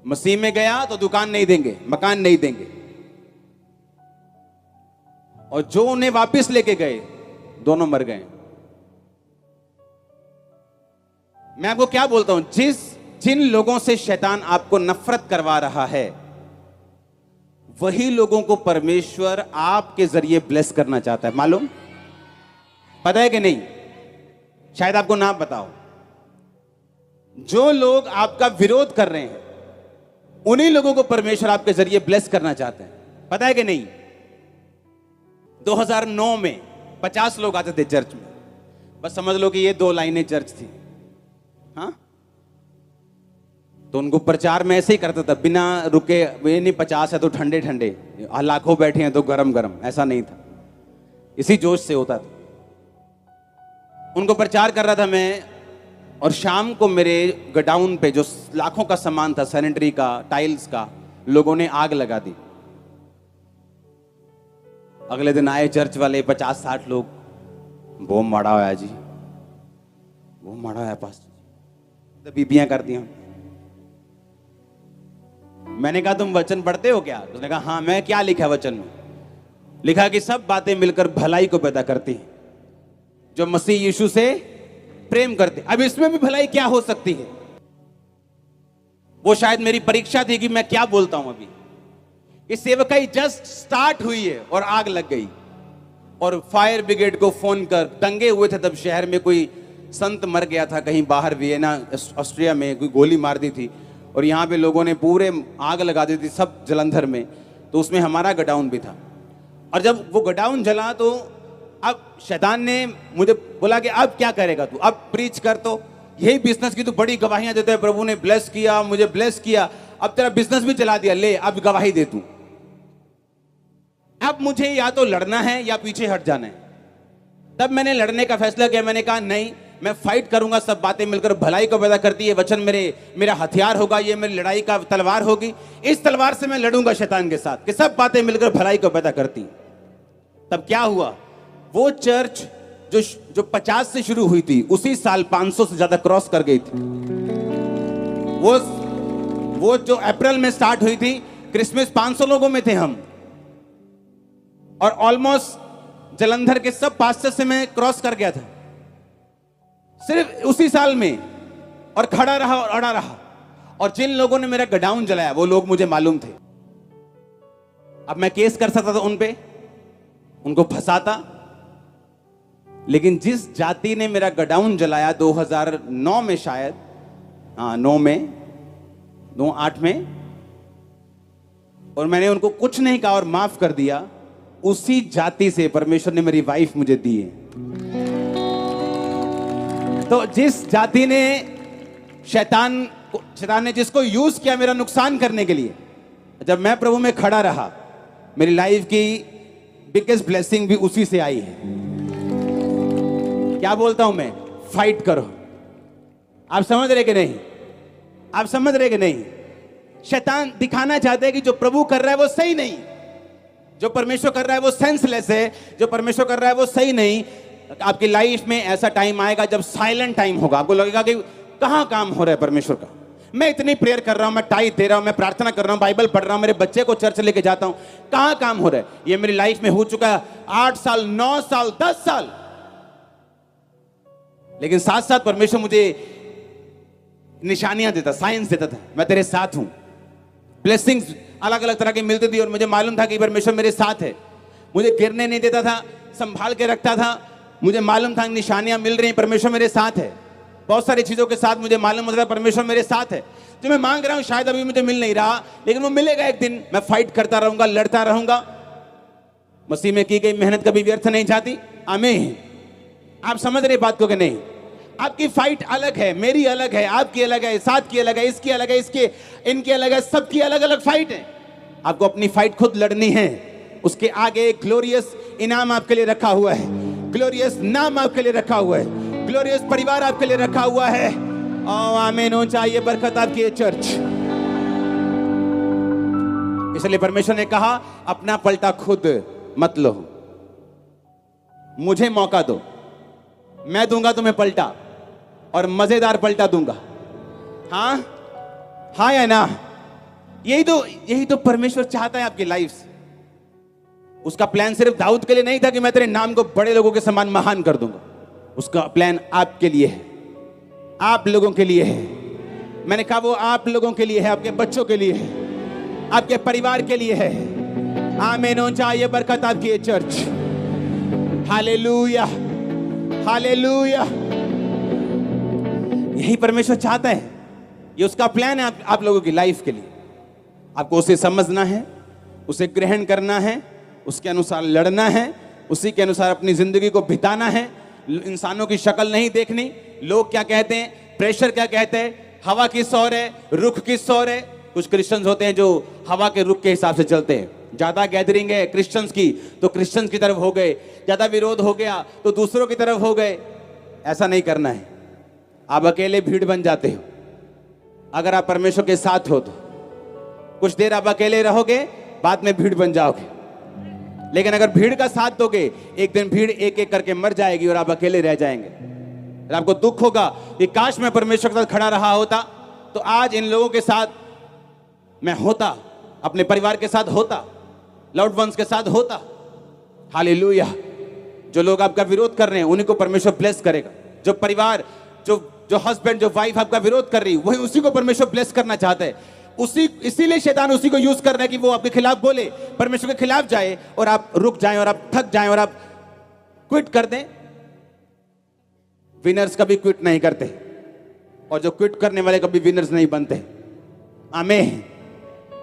मसीह में गया तो दुकान नहीं देंगे, मकान नहीं देंगे, और जो उन्हें वापस लेके गए दोनों मर गए। मैं आपको क्या बोलता हूं, जिन लोगों से शैतान आपको नफरत करवा रहा है, वही लोगों को परमेश्वर आपके जरिए ब्लेस करना चाहता है। मालूम, पता है कि नहीं? शायद आपको ना पता हो। जो लोग आपका विरोध कर रहे हैं, उन्हीं लोगों को परमेश्वर आपके जरिए ब्लेस करना चाहते हैं। पता है कि नहीं? 2009 में 50 लोग आते थे चर्च में। बस समझ लो कि ये 2 लाइनें चर्च थी। हाँ, तो उनको प्रचार में ऐसे ही करता था, बिना रुके। ये नहीं 50 है तो ठंडे ठंडे, लाखों बैठे हैं तो गरम गरम, ऐसा नहीं था। इसी जोश से होता था। उनको प्रचार कर रहा था मैं, और शाम को मेरे गोडाउन पे जो लाखों का सामान था, सैनिटरी का, टाइल्स का, लोगों ने आग लगा दी। अगले दिन आए चर्च वाले 50-60 लोग, बम मारा हुआ जी, बम मारा है पास, तो बीबियां कर दिया। मैंने कहा तुम वचन पढ़ते हो क्या? उसने कहा हाँ। मैं क्या लिखा है वचन में? लिखा कि सब बातें मिलकर भलाई को पैदा करती हैं जो मसीह यीशु से प्रेम करते। अब इसमें भी भलाई क्या हो सकती है? वो शायद मेरी परीक्षा थी कि मैं क्या बोलता हूं। अभी इस सेवकाई जस्ट स्टार्ट हुई है और आग लग गई, और फायर ब्रिगेड को फोन कर, दंगे हुए थे तब शहर में, कोई संत मर गया था कहीं बाहर वियना ऑस्ट्रिया में, कोई गोली मार दी थी, और यहाँ पे लोगों ने पूरे आग लगा दी थी सब जलंधर में। तो उसमें हमारा गोडाउन भी था, और जब वो गोडाउन जला तो अब शैतान ने मुझे बोला कि अब क्या करेगा तू, अब प्रीच कर, तो यही बिजनेस की तो बड़ी गवाहियां देते हैं, प्रभु ने ब्लेस किया, मुझे ब्लेस किया, अब तेरा बिजनेस भी चला दिया, ले अब गवाही दे तू। अब मुझे या तो लड़ना है या पीछे हट जाना है। तब मैंने लड़ने का फैसला किया। मैंने कहा नहीं, मैं फाइट करूंगा, सब बातें मिलकर भलाई को पैदा करती है, वचन मेरा हथियार होगा, ये मेरी लड़ाई का तलवार होगी, इस तलवार से मैं लड़ूंगा शैतान के साथ कि सब बातें मिलकर भलाई को पैदा करती। तब क्या हुआ, वो चर्च जो 50 से शुरू हुई थी उसी साल 500 से ज्यादा क्रॉस कर गई थी। वो जो अप्रैल में स्टार्ट हुई थी, क्रिसमस 500 लोगों में थे हम, और ऑलमोस्ट जलंधर के सब पास्टर से मैं क्रॉस कर गया था सिर्फ उसी साल में, और खड़ा रहा और अड़ा रहा। और जिन लोगों ने मेरा गोडाउन जलाया वो लोग मुझे मालूम थे। अब मैं केस कर सकता था उन पे, उनको फंसाता, लेकिन जिस जाति ने मेरा गोडाउन जलाया 2009 में शायद, 9 में 8 में, और मैंने उनको कुछ नहीं कहा और माफ कर दिया, उसी जाति से परमेश्वर ने मेरी वाइफ मुझे दी है। तो जिस जाति ने शैतान ने जिसको यूज किया मेरा नुकसान करने के लिए, जब मैं प्रभु में खड़ा रहा, मेरी लाइफ की बिगेस्ट ब्लेसिंग भी उसी से आई है। क्या बोलता हूं मैं? फाइट करो। आप समझ रहे कि नहीं? आप समझ रहे कि नहीं? शैतान दिखाना चाहते हैं कि जो प्रभु कर रहा है वो सही नहीं, जो परमेश्वर कर रहा है वो सेंसलेस है, जो परमेश्वर कर रहा है वो सही नहीं। आपकी लाइफ में ऐसा टाइम आएगा जब साइलेंट टाइम होगा, आपको लगेगा कि कहां काम हो रहा है परमेश्वर का। मैं इतनी प्रेयर कर रहा हूं, मैं टाइट दे रहा हूं, मैं प्रार्थना कर रहा हूं, बाइबल पढ़ रहा हूं, मेरे बच्चे को चर्च लेके जाता हूं, कहां काम हो रहा है? ये मेरी लाइफ में हो चुका है 8 साल, 9 साल, 10 साल। लेकिन साथ साथ परमेश्वर मुझे निशानियां देता, साइंस देता था, मैं तेरे साथ हूं। ब्लेसिंग्स अलग अलग तरह की मिलती थी, और मुझे मालूम था कि परमेश्वर मेरे साथ है, मुझे गिरने नहीं देता था, संभाल के रखता था। मुझे मालूम था निशानियां मिल रही हैं, परमेश्वर मेरे साथ है। बहुत सारी चीजों के साथ मुझे मालूम होता है परमेश्वर मेरे साथ है। जो मैं मांग रहा हूं शायद अभी मुझे मिल नहीं रहा, लेकिन वो मिलेगा एक दिन। मैं फाइट करता रहूंगा, लड़ता रहूंगा। मसीह में की गई मेहनत कभी व्यर्थ नहीं जाती। आमीन। आप समझ रहे बात को कि नहीं? आपकी फाइट अलग है, मेरी अलग है, आपकी अलग है, साथ की अलग है, इसकी अलग है, इनकी अलग है, सबकी अलग अलग फाइट है। आपको अपनी फाइट खुद लड़नी है। उसके आगे एक ग्लोरियस इनाम आपके लिए रखा हुआ है, ग्लोरियस नाम आपके लिए रखा हुआ है, ग्लोरियस परिवार आपके लिए रखा हुआ है। आमीन हो चाहिए बरकत आपकी चर्च। इसलिए परमेश्वर ने कहा अपना पलटा खुद मत लो, मुझे मौका दो, मैं दूंगा तुम्हें पलटा, और मजेदार पलटा दूंगा। हाँ या ना? यही तो परमेश्वर चाहता है आपकी लाइफ से। उसका प्लान सिर्फ दाऊद के लिए नहीं था कि मैं तेरे नाम को बड़े लोगों के समान महान कर दूंगा। उसका प्लान आपके लिए है, आप लोगों के लिए है। मैंने कहा वो आप लोगों के लिए है, आपके बच्चों के लिए है, आपके परिवार के लिए है। आमीन हो चाहिए बरकत आपकी चर्च। Hallelujah, hallelujah. यही परमेश्वर चाहता है, ये उसका प्लान है आप लोगों की लाइफ के लिए। आपको उसे समझना है, उसे ग्रहण करना है, उसके अनुसार लड़ना है, उसी के अनुसार अपनी जिंदगी को बिताना है। इंसानों की शक्ल नहीं देखनी, लोग क्या कहते हैं, प्रेशर क्या कहते हैं, हवा किस ओर है, रुख किस ओर है। कुछ क्रिश्चियंस होते हैं जो हवा के रुख के हिसाब से चलते हैं। ज्यादा गैदरिंग है क्रिश्चियंस की तो क्रिश्चियंस की तरफ हो गए, ज्यादा विरोध हो गया तो दूसरों की तरफ हो गए। ऐसा नहीं करना है। आप अकेले भीड़ बन जाते हो। अगर आप परमेश्वर के साथ हो तो कुछ देर आप अकेले रहोगे, बाद में भीड़ बन जाओगे। लेकिन अगर भीड़ का साथ दोगे, एक दिन भीड़ एक एक करके मर जाएगी और आप अकेले रह जाएंगे। और आपको दुख होगा कि काश मैं परमेश्वर के साथ खड़ा रहा होता तो आज इन लोगों के साथ मैं होता, अपने परिवार के साथ होता, लव्ड वंस के साथ होता। हालेलुया। जो लोग आपका विरोध कर रहे हैं उन्हीं को परमेश्वर ब्लेस करेगा। जो परिवार, जो हस्बैंड, जो वाइफ आपका विरोध कर रही है, वही उसी को परमेश्वर ब्लेस करना चाहता है। इसीलिए शैतान उसी को यूज कर रहा है कि वो आपके खिलाफ बोले, परमेश्वर के खिलाफ जाए और आप रुक जाएं और आप थक जाएं और आप क्विट कर दें। विनर्स कभी क्विट नहीं करते और जो क्विट करने वाले कभी विनर्स नहीं बनते। आमीन।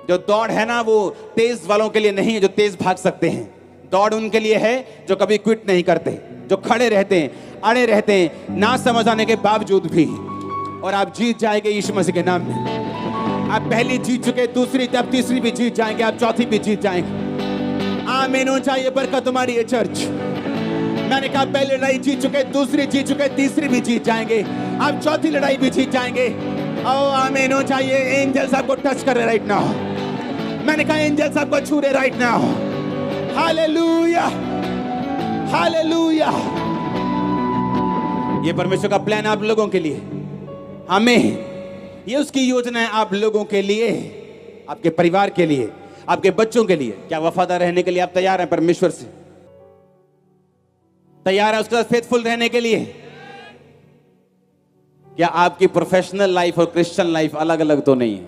जो दौड़ है ना वो तेज वालों के लिए नहीं है जो तेज भाग सकते हैं। दौड़ उनके लिए है जो कभी क्विट नहीं करते, जो खड़े रहते हैं, अड़े रहते हैं, ना समझ आने के बावजूद भी। और आप जीत जाएंगे यीशु मसीह के नाम में। आप पहली जीत चुके, दूसरी, तब तीसरी भी जीत जाएंगे, आप चौथी भी जीत जाएंगे। आमीन हो चाहिए बरकत तुम्हारी है चर्च। मैंने कहा पहली लड़ाई जीत चुके, दूसरी जीत चुके, तीसरी भी जीत जाएंगे, आप चौथी लड़ाई भी जीत जाएंगे। ओ आमीन हो चाहिए। एंजल्स आपको टच कर रहे राइट नाउ। मैंने कहा एंजल्स आपको छू रहे राइट नाउ। Hallelujah, hallelujah. ये परमेश्वर का प्लान आप लोगों के लिए, हमें ये उसकी योजना है आप लोगों के लिए, आपके परिवार के लिए, आपके बच्चों के लिए। क्या वफादार रहने के लिए आप तैयार हैं? परमेश्वर से तैयार है उसके साथ फेथफुल रहने के लिए? क्या आपकी प्रोफेशनल लाइफ और क्रिश्चियन लाइफ अलग अलग तो नहीं है?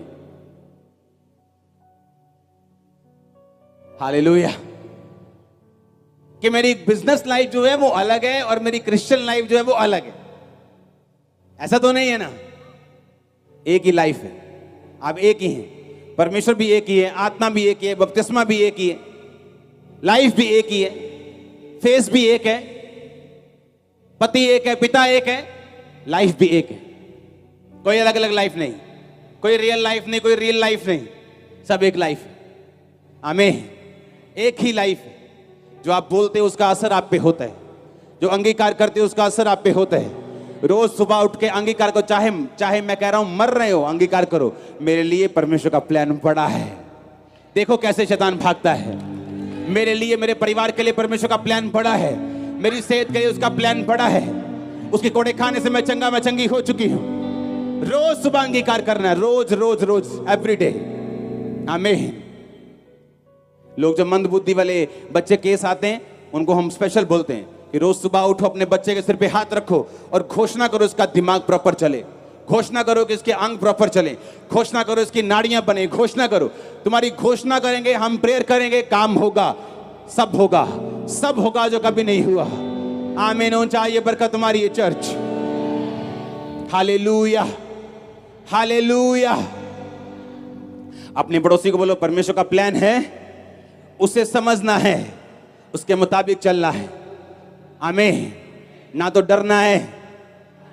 हालेलुया। कि मेरी बिजनेस लाइफ जो है वो अलग है और मेरी क्रिश्चियन लाइफ जो है वो अलग है, ऐसा तो नहीं है ना। एक ही लाइफ है, आप एक ही हैं, परमेश्वर भी एक ही है, आत्मा भी एक ही है, बपतिस्मा भी एक ही है, लाइफ भी एक ही है, फेस भी एक है, पति एक है, पिता एक है, लाइफ भी एक है। कोई अलग अलग लाइफ नहीं, कोई रियल लाइफ नहीं, कोई रियल लाइफ नहीं, सब एक लाइफ है। आमीन। एक ही लाइफ है। जो आप बोलते हो उसका असर आप पे होता है, जो अंगीकार करते हो उसका असर आप पे होता है। रोज सुबह उठ के अंगीकार को, चाहे मैं कह रहा हूं मर रहे हो, अंगीकार करो, मेरे लिए परमेश्वर का प्लान बड़ा है। देखो कैसे शैतान भागता है। मेरे लिए, मेरे परिवार के लिए परमेश्वर का प्लान बड़ा है। मेरी सेहत के लिए उसका प्लान बड़ा है। उसके कोड़े खाने से मैं चंगा, मैं चंगी हो चुकी हूं। रोज सुबह अंगीकार करना है, रोज रोज रोज, एवरीडे। आमीन। लोग जब मंदबुद्धि वाले बच्चे केस आते हैं उनको हम स्पेशल बोलते हैं कि रोज सुबह उठो, अपने बच्चे के सिर पे हाथ रखो और घोषणा करो इसका दिमाग प्रॉपर चले, घोषणा करो कि इसके अंग प्रॉपर चले, घोषणा करो इसकी नाड़ियां बने, घोषणा करो। तुम्हारी घोषणा करेंगे, हम प्रेयर करेंगे, काम होगा, सब होगा, सब होगा जो कभी नहीं हुआ। आमीन हो चाहिए बरकत तुम्हारी है चर्च। Hallelujah, hallelujah. अपने पड़ोसी को बोलो परमेश्वर का प्लान है, उसे समझना है, उसके मुताबिक चलना है। आमीन। ना तो डरना है,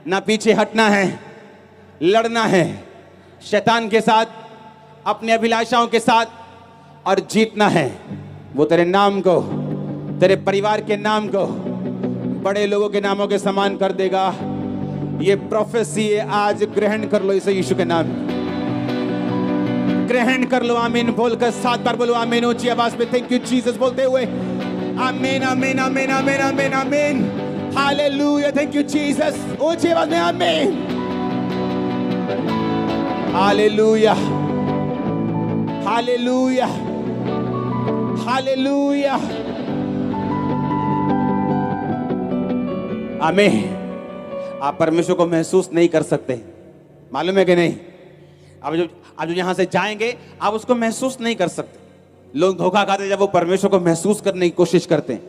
ना पीछे हटना है, लड़ना है शैतान के साथ, अपने अभिलाषाओं के साथ, और जीतना है। वो तेरे नाम को, तेरे परिवार के नाम को बड़े लोगों के नामों के समान कर देगा। ये प्रोफेसी है, आज ग्रहण कर लो इसे यीशु के नाम में, ग्रहण कर लो। आमीन बोलकर 7 बार बोलो आमीन ऊंची आवाज में, थैंक यू जीसस बोलते हुए। आमीन, आमीन, आमीन, आमीन, आमीन, आमीन। Hallelujah, thank you Jesus. ऊंची आवाज में आमीन। Hallelujah, hallelujah, hallelujah. आमीन। आप परमेश्वर को महसूस नहीं कर सकते, मालूम है कि नहीं? अब जो यहां से जाएंगे आप उसको महसूस नहीं कर सकते। लोग धोखा खाते जब वो परमेश्वर को महसूस करने की कोशिश करते हैं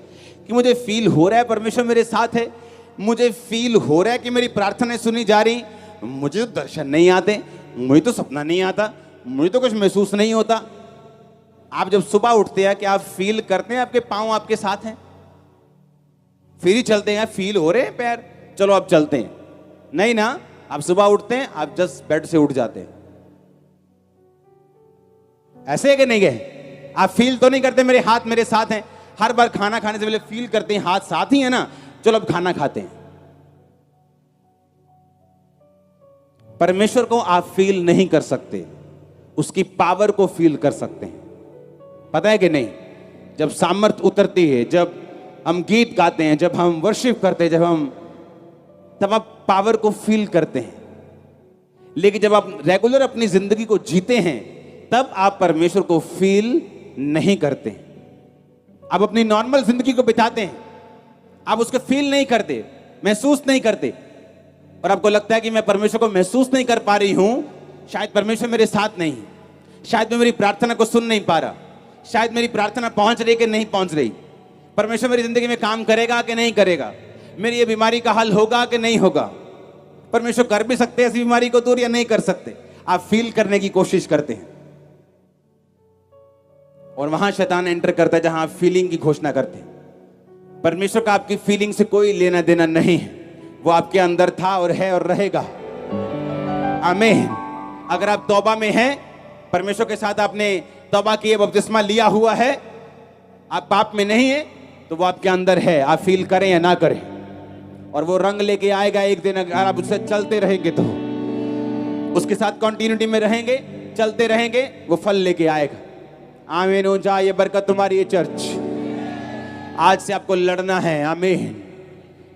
कि मुझे फील हो रहा है परमेश्वर मेरे साथ है, मुझे फील हो रहा है कि मेरी प्रार्थनाएं सुनी जा रही, मुझे तो दर्शन नहीं आते, मुझे तो सपना नहीं आता, मुझे तो कुछ महसूस नहीं होता। आप जब सुबह उठते हैं क्या आप फील करते हैं आपके पांव आपके साथ हैं? फिर ही चलते हैं, फील हो रहे हैं पैर, चलो अब चलते हैं? नहीं ना, आप सुबह उठते हैं, आप जस्ट बेड से उठ जाते हैं। ऐसे है कि नहीं है? आप फील तो नहीं करते मेरे हाथ मेरे साथ हैं? हर बार खाना खाने से पहले फील करते हैं हाथ साथ ही है ना, चलो अब खाना खाते हैं। परमेश्वर को आप फील नहीं कर सकते, उसकी पावर को फील कर सकते हैं। पता है कि नहीं? जब सामर्थ उतरती है, जब हम गीत गाते हैं, जब हम वर्शिप करते हैं, तब आप पावर को फील करते हैं। लेकिन जब आप रेगुलर अपनी जिंदगी को जीते हैं, तब आप परमेश्वर को फील नहीं करते। आप अपनी नॉर्मल जिंदगी को बिताते हैं, आप उसको फील नहीं करते, महसूस नहीं करते, और आपको लगता है कि मैं परमेश्वर को महसूस नहीं कर पा रही हूं, शायद परमेश्वर मेरे साथ नहीं, शायद मैं मेरी प्रार्थना को सुन नहीं पा रहा, शायद मेरी प्रार्थना पहुंच रही कि नहीं पहुंच रही, परमेश्वर मेरी जिंदगी में काम करेगा कि नहीं करेगा, मेरी ये बीमारी का हल होगा कि नहीं होगा। परमेश्वर कर भी सकते हैं ऐसी बीमारी को दूर या नहीं कर सकते। आप फील करने की कोशिश करते हैं और वहां शैतान एंटर करता है जहां आप फीलिंग की घोषणा करते हैं। परमेश्वर का आपकी फीलिंग से कोई लेना देना नहीं है, वो आपके अंदर था और है और रहेगा। आमीन। अगर आप तौबा में हैं, परमेश्वर के साथ आपने तौबा किए, बपतिस्मा लिया हुआ है, आप पाप में नहीं है, तो वो आपके अंदर है, आप फील करें या ना करें, और वो रंग लेके आएगा एक दिन। अगर आप उससे चलते रहेंगे तो, उसके साथ कंटिन्यूटी में रहेंगे, चलते रहेंगे, वो फल लेके आएगा। आमीन हो जाए। ये बरकत तुम्हारी है चर्च। आज से आपको लड़ना है। आमीन।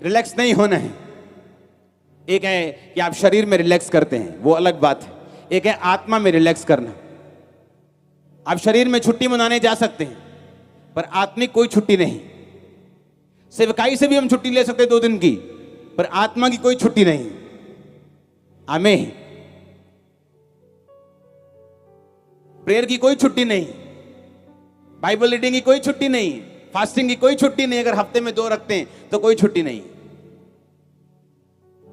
रिलैक्स नहीं होना है। एक है कि आप शरीर में रिलैक्स करते हैं, वो अलग बात है। एक है आत्मा में रिलैक्स करना। आप शरीर में छुट्टी मनाने जा सकते हैं, पर आत्मिक कोई छुट्टी नहीं। सेवकाई से भी हम छुट्टी ले सकते हैं 2 दिन की, पर आत्मा की कोई छुट्टी नहीं। आमीन। प्रेयर की कोई छुट्टी नहीं, बाइबल रीडिंग की कोई छुट्टी नहीं, फास्टिंग की कोई छुट्टी नहीं। अगर हफ्ते में 2 रखते हैं तो कोई छुट्टी नहीं।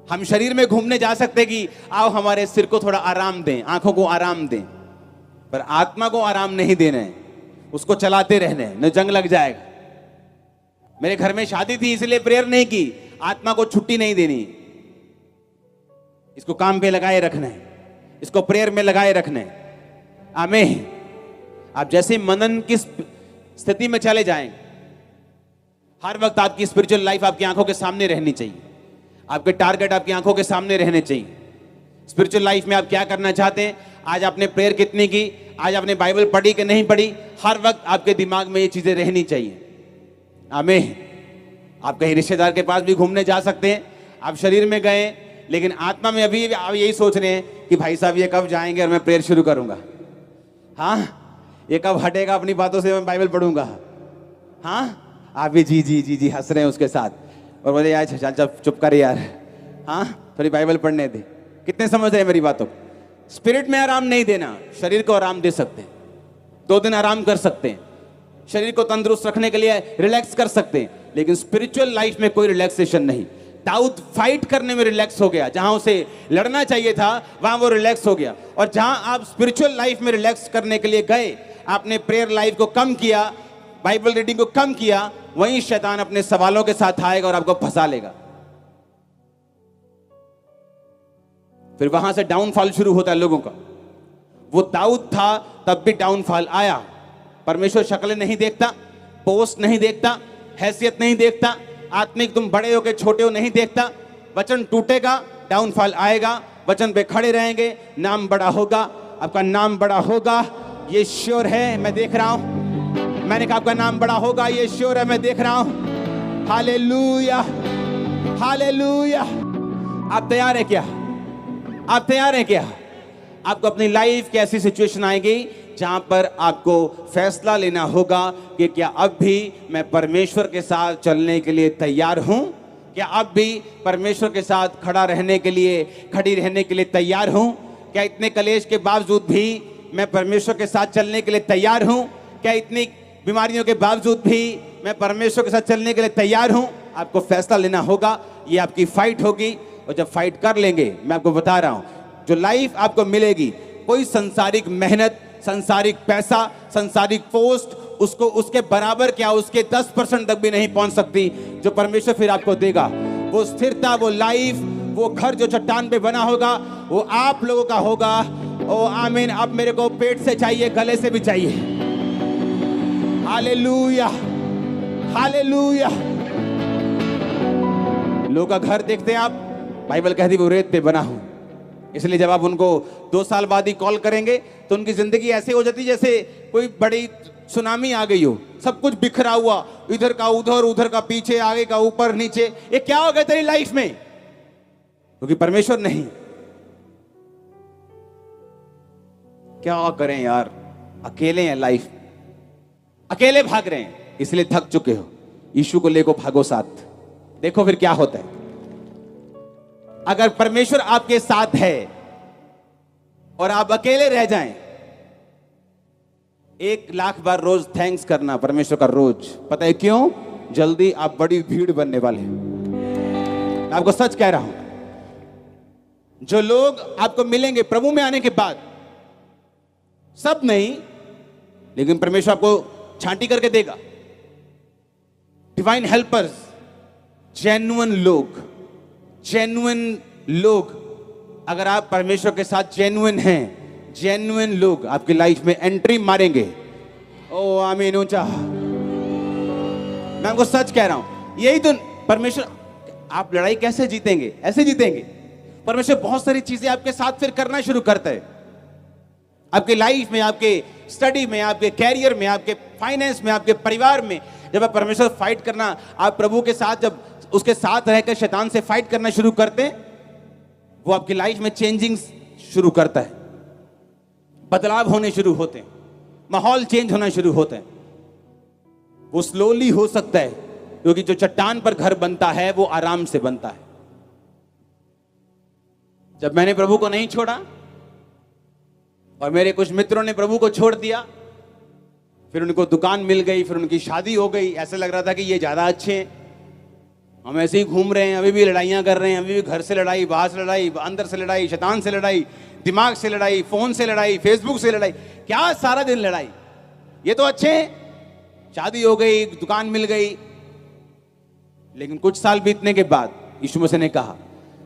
हम शरीर में घूमने जा सकते कि आओ हमारे सिर को थोड़ा आराम दें, आंखों को आराम दें, पर आत्मा को आराम नहीं देना है, उसको चलाते रहना है, न जंग लग जाएगा। मेरे घर में शादी थी इसलिए प्रेयर नहीं की, आत्मा को छुट्टी नहीं देनी, इसको काम पे लगाए रखना है, इसको प्रेयर में लगाए रखना है। आमीन। आप जैसे मनन की स्थिति में चले जाएंगे, हर वक्त आपकी स्पिरिचुअल लाइफ आपकी आंखों के सामने रहनी चाहिए, आपके टारगेट आपकी आंखों के सामने रहने चाहिए। स्पिरिचुअल लाइफ में आप क्या करना चाहते हैं, आज आपने प्रेयर कितनी की, आज आपने बाइबल पढ़ी कि नहीं पढ़ी, हर वक्त आपके दिमाग में ये चीजें रहनी चाहिए। आमीन। आप कहीं रिश्तेदार के पास भी घूमने जा सकते हैं, आप शरीर में गए लेकिन आत्मा में अभी आप यही सोच रहे हैं कि भाई साहब ये कब जाएंगे और मैं प्रेयर शुरू करूंगा, हाँ ये कब हटेगा अपनी बातों से, मैं बाइबल पढ़ूंगा। हाँ आप भी जी जी जी जी हंस रहे हैं उसके साथ, और बोले यार चल चुप कर यार, हाँ थोड़ी बाइबल पढ़ने दे। कितने समझ रहे हैं मेरी बातों को। स्पिरिट में आराम नहीं देना, शरीर को आराम दे सकते हैं, 2 दिन आराम कर सकते हैं, शरीर को तंदुरुस्त रखने के लिए रिलैक्स कर सकते हैं, लेकिन स्पिरिचुअल लाइफ में कोई रिलैक्सेशन नहीं। दाऊद फाइट करने में रिलैक्स हो गया, जहां उसे लड़ना चाहिए था वहां वो रिलैक्स हो गया। और जहां आप स्पिरिचुअल लाइफ में रिलैक्स करने के लिए गए, आपने प्रेयर लाइफ को कम किया, बाइबल रीडिंग को कम किया, वहीं शैतान अपने सवालों के साथ आएगा और आपको फंसा लेगा। फिर वहां से डाउनफॉल शुरू होता है लोगों का। वो दाऊद था तब भी डाउनफॉल आया। परमेश्वर शक्लें नहीं देखता, पोस्ट नहीं देखता, हैसियत नहीं देखता, आत्मिक तुम बड़े हो के छोटे हो नहीं देखता। वचन टूटेगा, डाउनफॉल आएगा, वचन पे खड़े रहेंगे, नाम बड़ा होगा, आपका नाम बड़ा होगा, ये श्योर है, मैं देख रहा हूं। मैंने कहा आपका नाम बड़ा होगा, ये श्योर है, मैं देख रहा हूं। Hallelujah, hallelujah. आप तैयार हैं क्या? आप तैयार हैं क्या? आपको अपनी लाइफ की ऐसी सिचुएशन आएगी जहां पर आपको फैसला लेना होगा कि क्या अब भी मैं परमेश्वर के साथ चलने के लिए तैयार हूं? क्या अब भी परमेश्वर के साथ खड़ा रहने के लिए, खड़ी रहने के लिए तैयार हूं? क्या इतने कलेश के बावजूद भी मैं परमेश्वर के साथ चलने के लिए तैयार हूं? क्या इतनी बीमारियों के बावजूद भी मैं परमेश्वर के साथ चलने के लिए तैयार हूं? आपको फैसला लेना होगा, ये आपकी फाइट होगी। और जब फाइट कर लेंगे, मैं आपको बता रहा हूं, जो लाइफ आपको मिलेगी, कोई संसारिक मेहनत, संसारिक पैसा, संसारिक पोस्ट उसको उसके बराबर क्या, उसके 10% तक भी नहीं पहुंच सकती जो परमेश्वर फिर आपको देगा। वो स्थिरता, वो लाइफ, वो घर जो चट्टान पे बना होगा, वो आप लोगों का होगा। ओ आमीन। अब मेरे को पेट से चाहिए, गले से भी चाहिए। Hallelujah, hallelujah. लोगों का घर देखते हैं आप, बाइबल कहती वो रेत पे बना हो, इसलिए जब आप उनको 2 साल बाद ही कॉल करेंगे तो उनकी जिंदगी ऐसे हो जाती जैसे कोई बड़ी सुनामी आ गई हो, सब कुछ बिखरा हुआ, इधर का उधर, उधर का पीछे, आगे का ऊपर नीचे। ये क्या हो गया तेरी लाइफ में? क्योंकि परमेश्वर नहीं। क्या करें यार, अकेले हैं, लाइफ अकेले भाग रहे हैं, इसलिए थक चुके हो। यीशु को लेको भागो साथ, देखो फिर क्या होता है। अगर परमेश्वर आपके साथ है और आप अकेले रह जाएं, 1,00,000 बार रोज थैंक्स करना परमेश्वर का रोज। पता है क्यों? जल्दी आप बड़ी भीड़ बनने वाले हैं। मैं आपको सच कह रहा हूं, जो लोग आपको मिलेंगे प्रभु में आने के बाद, सब नहीं, लेकिन परमेश्वर आपको छांटी करके देगा। डिवाइन हेल्पर्स, जेन्युइन लोग, अगर आप परमेश्वर के साथ जेन्युइन हैं, जेन्युइन लोग आपकी लाइफ में एंट्री मारेंगे। ओ आमीन ऊंचा। मैं आपको सच कह रहा हूं, यही तो परमेश्वर। आप लड़ाई कैसे जीतेंगे? ऐसे जीतेंगे। परमेश्वर बहुत सारी चीजें आपके साथ फिर करना शुरू करता है, आपके लाइफ में, आपके स्टडी में, आपके कैरियर में, आपके फाइनेंस में, आपके परिवार में। जब आप परमेश्वर फाइट करना, आप प्रभु के साथ, जब उसके साथ रहकर शैतान से फाइट करना शुरू करते हैं, वो आपकी लाइफ में चेंजिंग शुरू करता है, बदलाव होने शुरू होते हैं, माहौल चेंज होना शुरू होता है। वो स्लोली हो सकता है, क्योंकि जो चट्टान पर घर बनता है वो आराम से बनता है। जब मैंने प्रभु को नहीं छोड़ा और मेरे कुछ मित्रों ने प्रभु को छोड़ दिया, फिर उनको दुकान मिल गई, फिर उनकी शादी हो गई, ऐसे लग रहा था कि ये ज्यादा अच्छे हैं, हम ऐसे ही घूम रहे हैं, अभी भी लड़ाइयां कर रहे हैं, अभी भी घर से लड़ाई, बाहर से लड़ाई, अंदर से लड़ाई, शैतान से लड़ाई, दिमाग से लड़ाई, फोन से लड़ाई, फेसबुक से लड़ाई, क्या सारा दिन लड़ाई। ये तो अच्छे हैं, शादी हो गई, दुकान मिल गई। लेकिन कुछ साल बीतने के बाद यीशु मसीह ने कहा,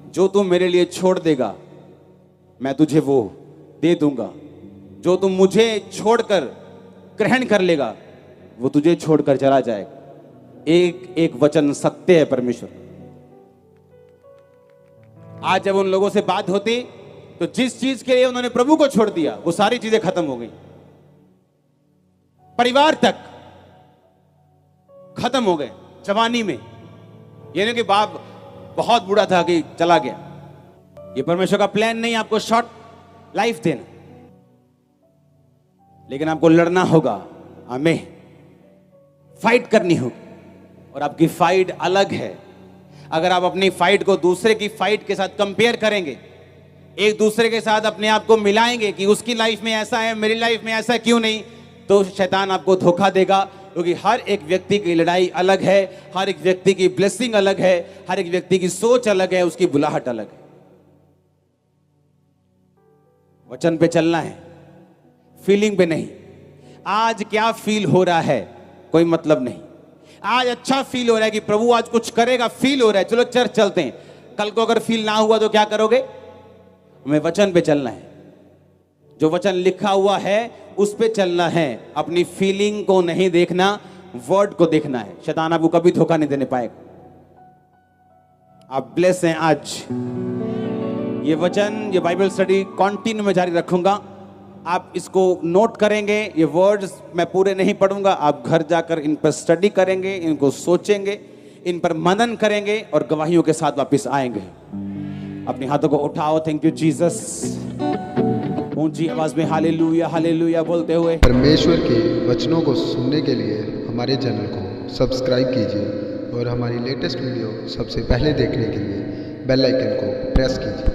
जो तू मेरे लिए छोड़ देगा मैं तुझे वो दे दूंगा, जो तुम मुझे छोड़कर ग्रहण कर लेगा वो तुझे छोड़कर चला जाएगा। एक एक वचन सत्य है परमेश्वर। आज जब उन लोगों से बात होती तो जिस चीज के लिए उन्होंने प्रभु को छोड़ दिया वो सारी चीजें खत्म हो गई, परिवार तक खत्म हो गए जवानी में। ये नहीं कि बाप बहुत बूढ़ा था कि चला गया। ये परमेश्वर का प्लान नहीं आपको शॉर्ट लाइफ देना, लेकिन आपको लड़ना होगा, हमें फाइट करनी होगी। और आपकी फाइट अलग है। अगर आप अपनी फाइट को दूसरे की फाइट के साथ कंपेयर करेंगे, एक दूसरे के साथ अपने आप को मिलाएंगे कि उसकी लाइफ में ऐसा है, मेरी लाइफ में ऐसा क्यों नहीं, तो शैतान आपको धोखा देगा। क्योंकि हर एक व्यक्ति की लड़ाई अलग है, हर एक व्यक्ति की ब्लेसिंग अलग है, हर एक व्यक्ति की सोच अलग है, उसकी बुलाहट अलग है। वचन पे चलना है, फीलिंग पे नहीं। आज क्या फील हो रहा है कोई मतलब नहीं। आज अच्छा फील हो रहा है कि प्रभु आज कुछ करेगा, फील हो रहा है, चलो चर्च चलते हैं। कल को अगर फील ना हुआ तो क्या करोगे? हमें वचन पे चलना है, जो वचन लिखा हुआ है उस पे चलना है। अपनी फीलिंग को नहीं देखना, वर्ड को देखना है। शैतान आपको कभी धोखा नहीं देने पाएगा। आप ब्लेस हैं आज। ये वचन, ये बाइबल स्टडी कंटिन्यू में जारी रखूंगा। आप इसको नोट करेंगे, ये वर्ड्स मैं पूरे नहीं पढ़ूंगा, आप घर जाकर इन पर स्टडी करेंगे, इनको सोचेंगे, इन पर मनन करेंगे और गवाहियों के साथ वापस आएंगे। अपने हाथों को उठाओ। Thank you Jesus. ऊंची आवाज में हालेलुया हालेलुया बोलते हुए परमेश्वर के वचनों को सुनने के लिए हमारे चैनल को सब्सक्राइब कीजिए और हमारी लेटेस्ट वीडियो सबसे पहले देखने के लिए बेल आइकन को प्रेस कीजिए।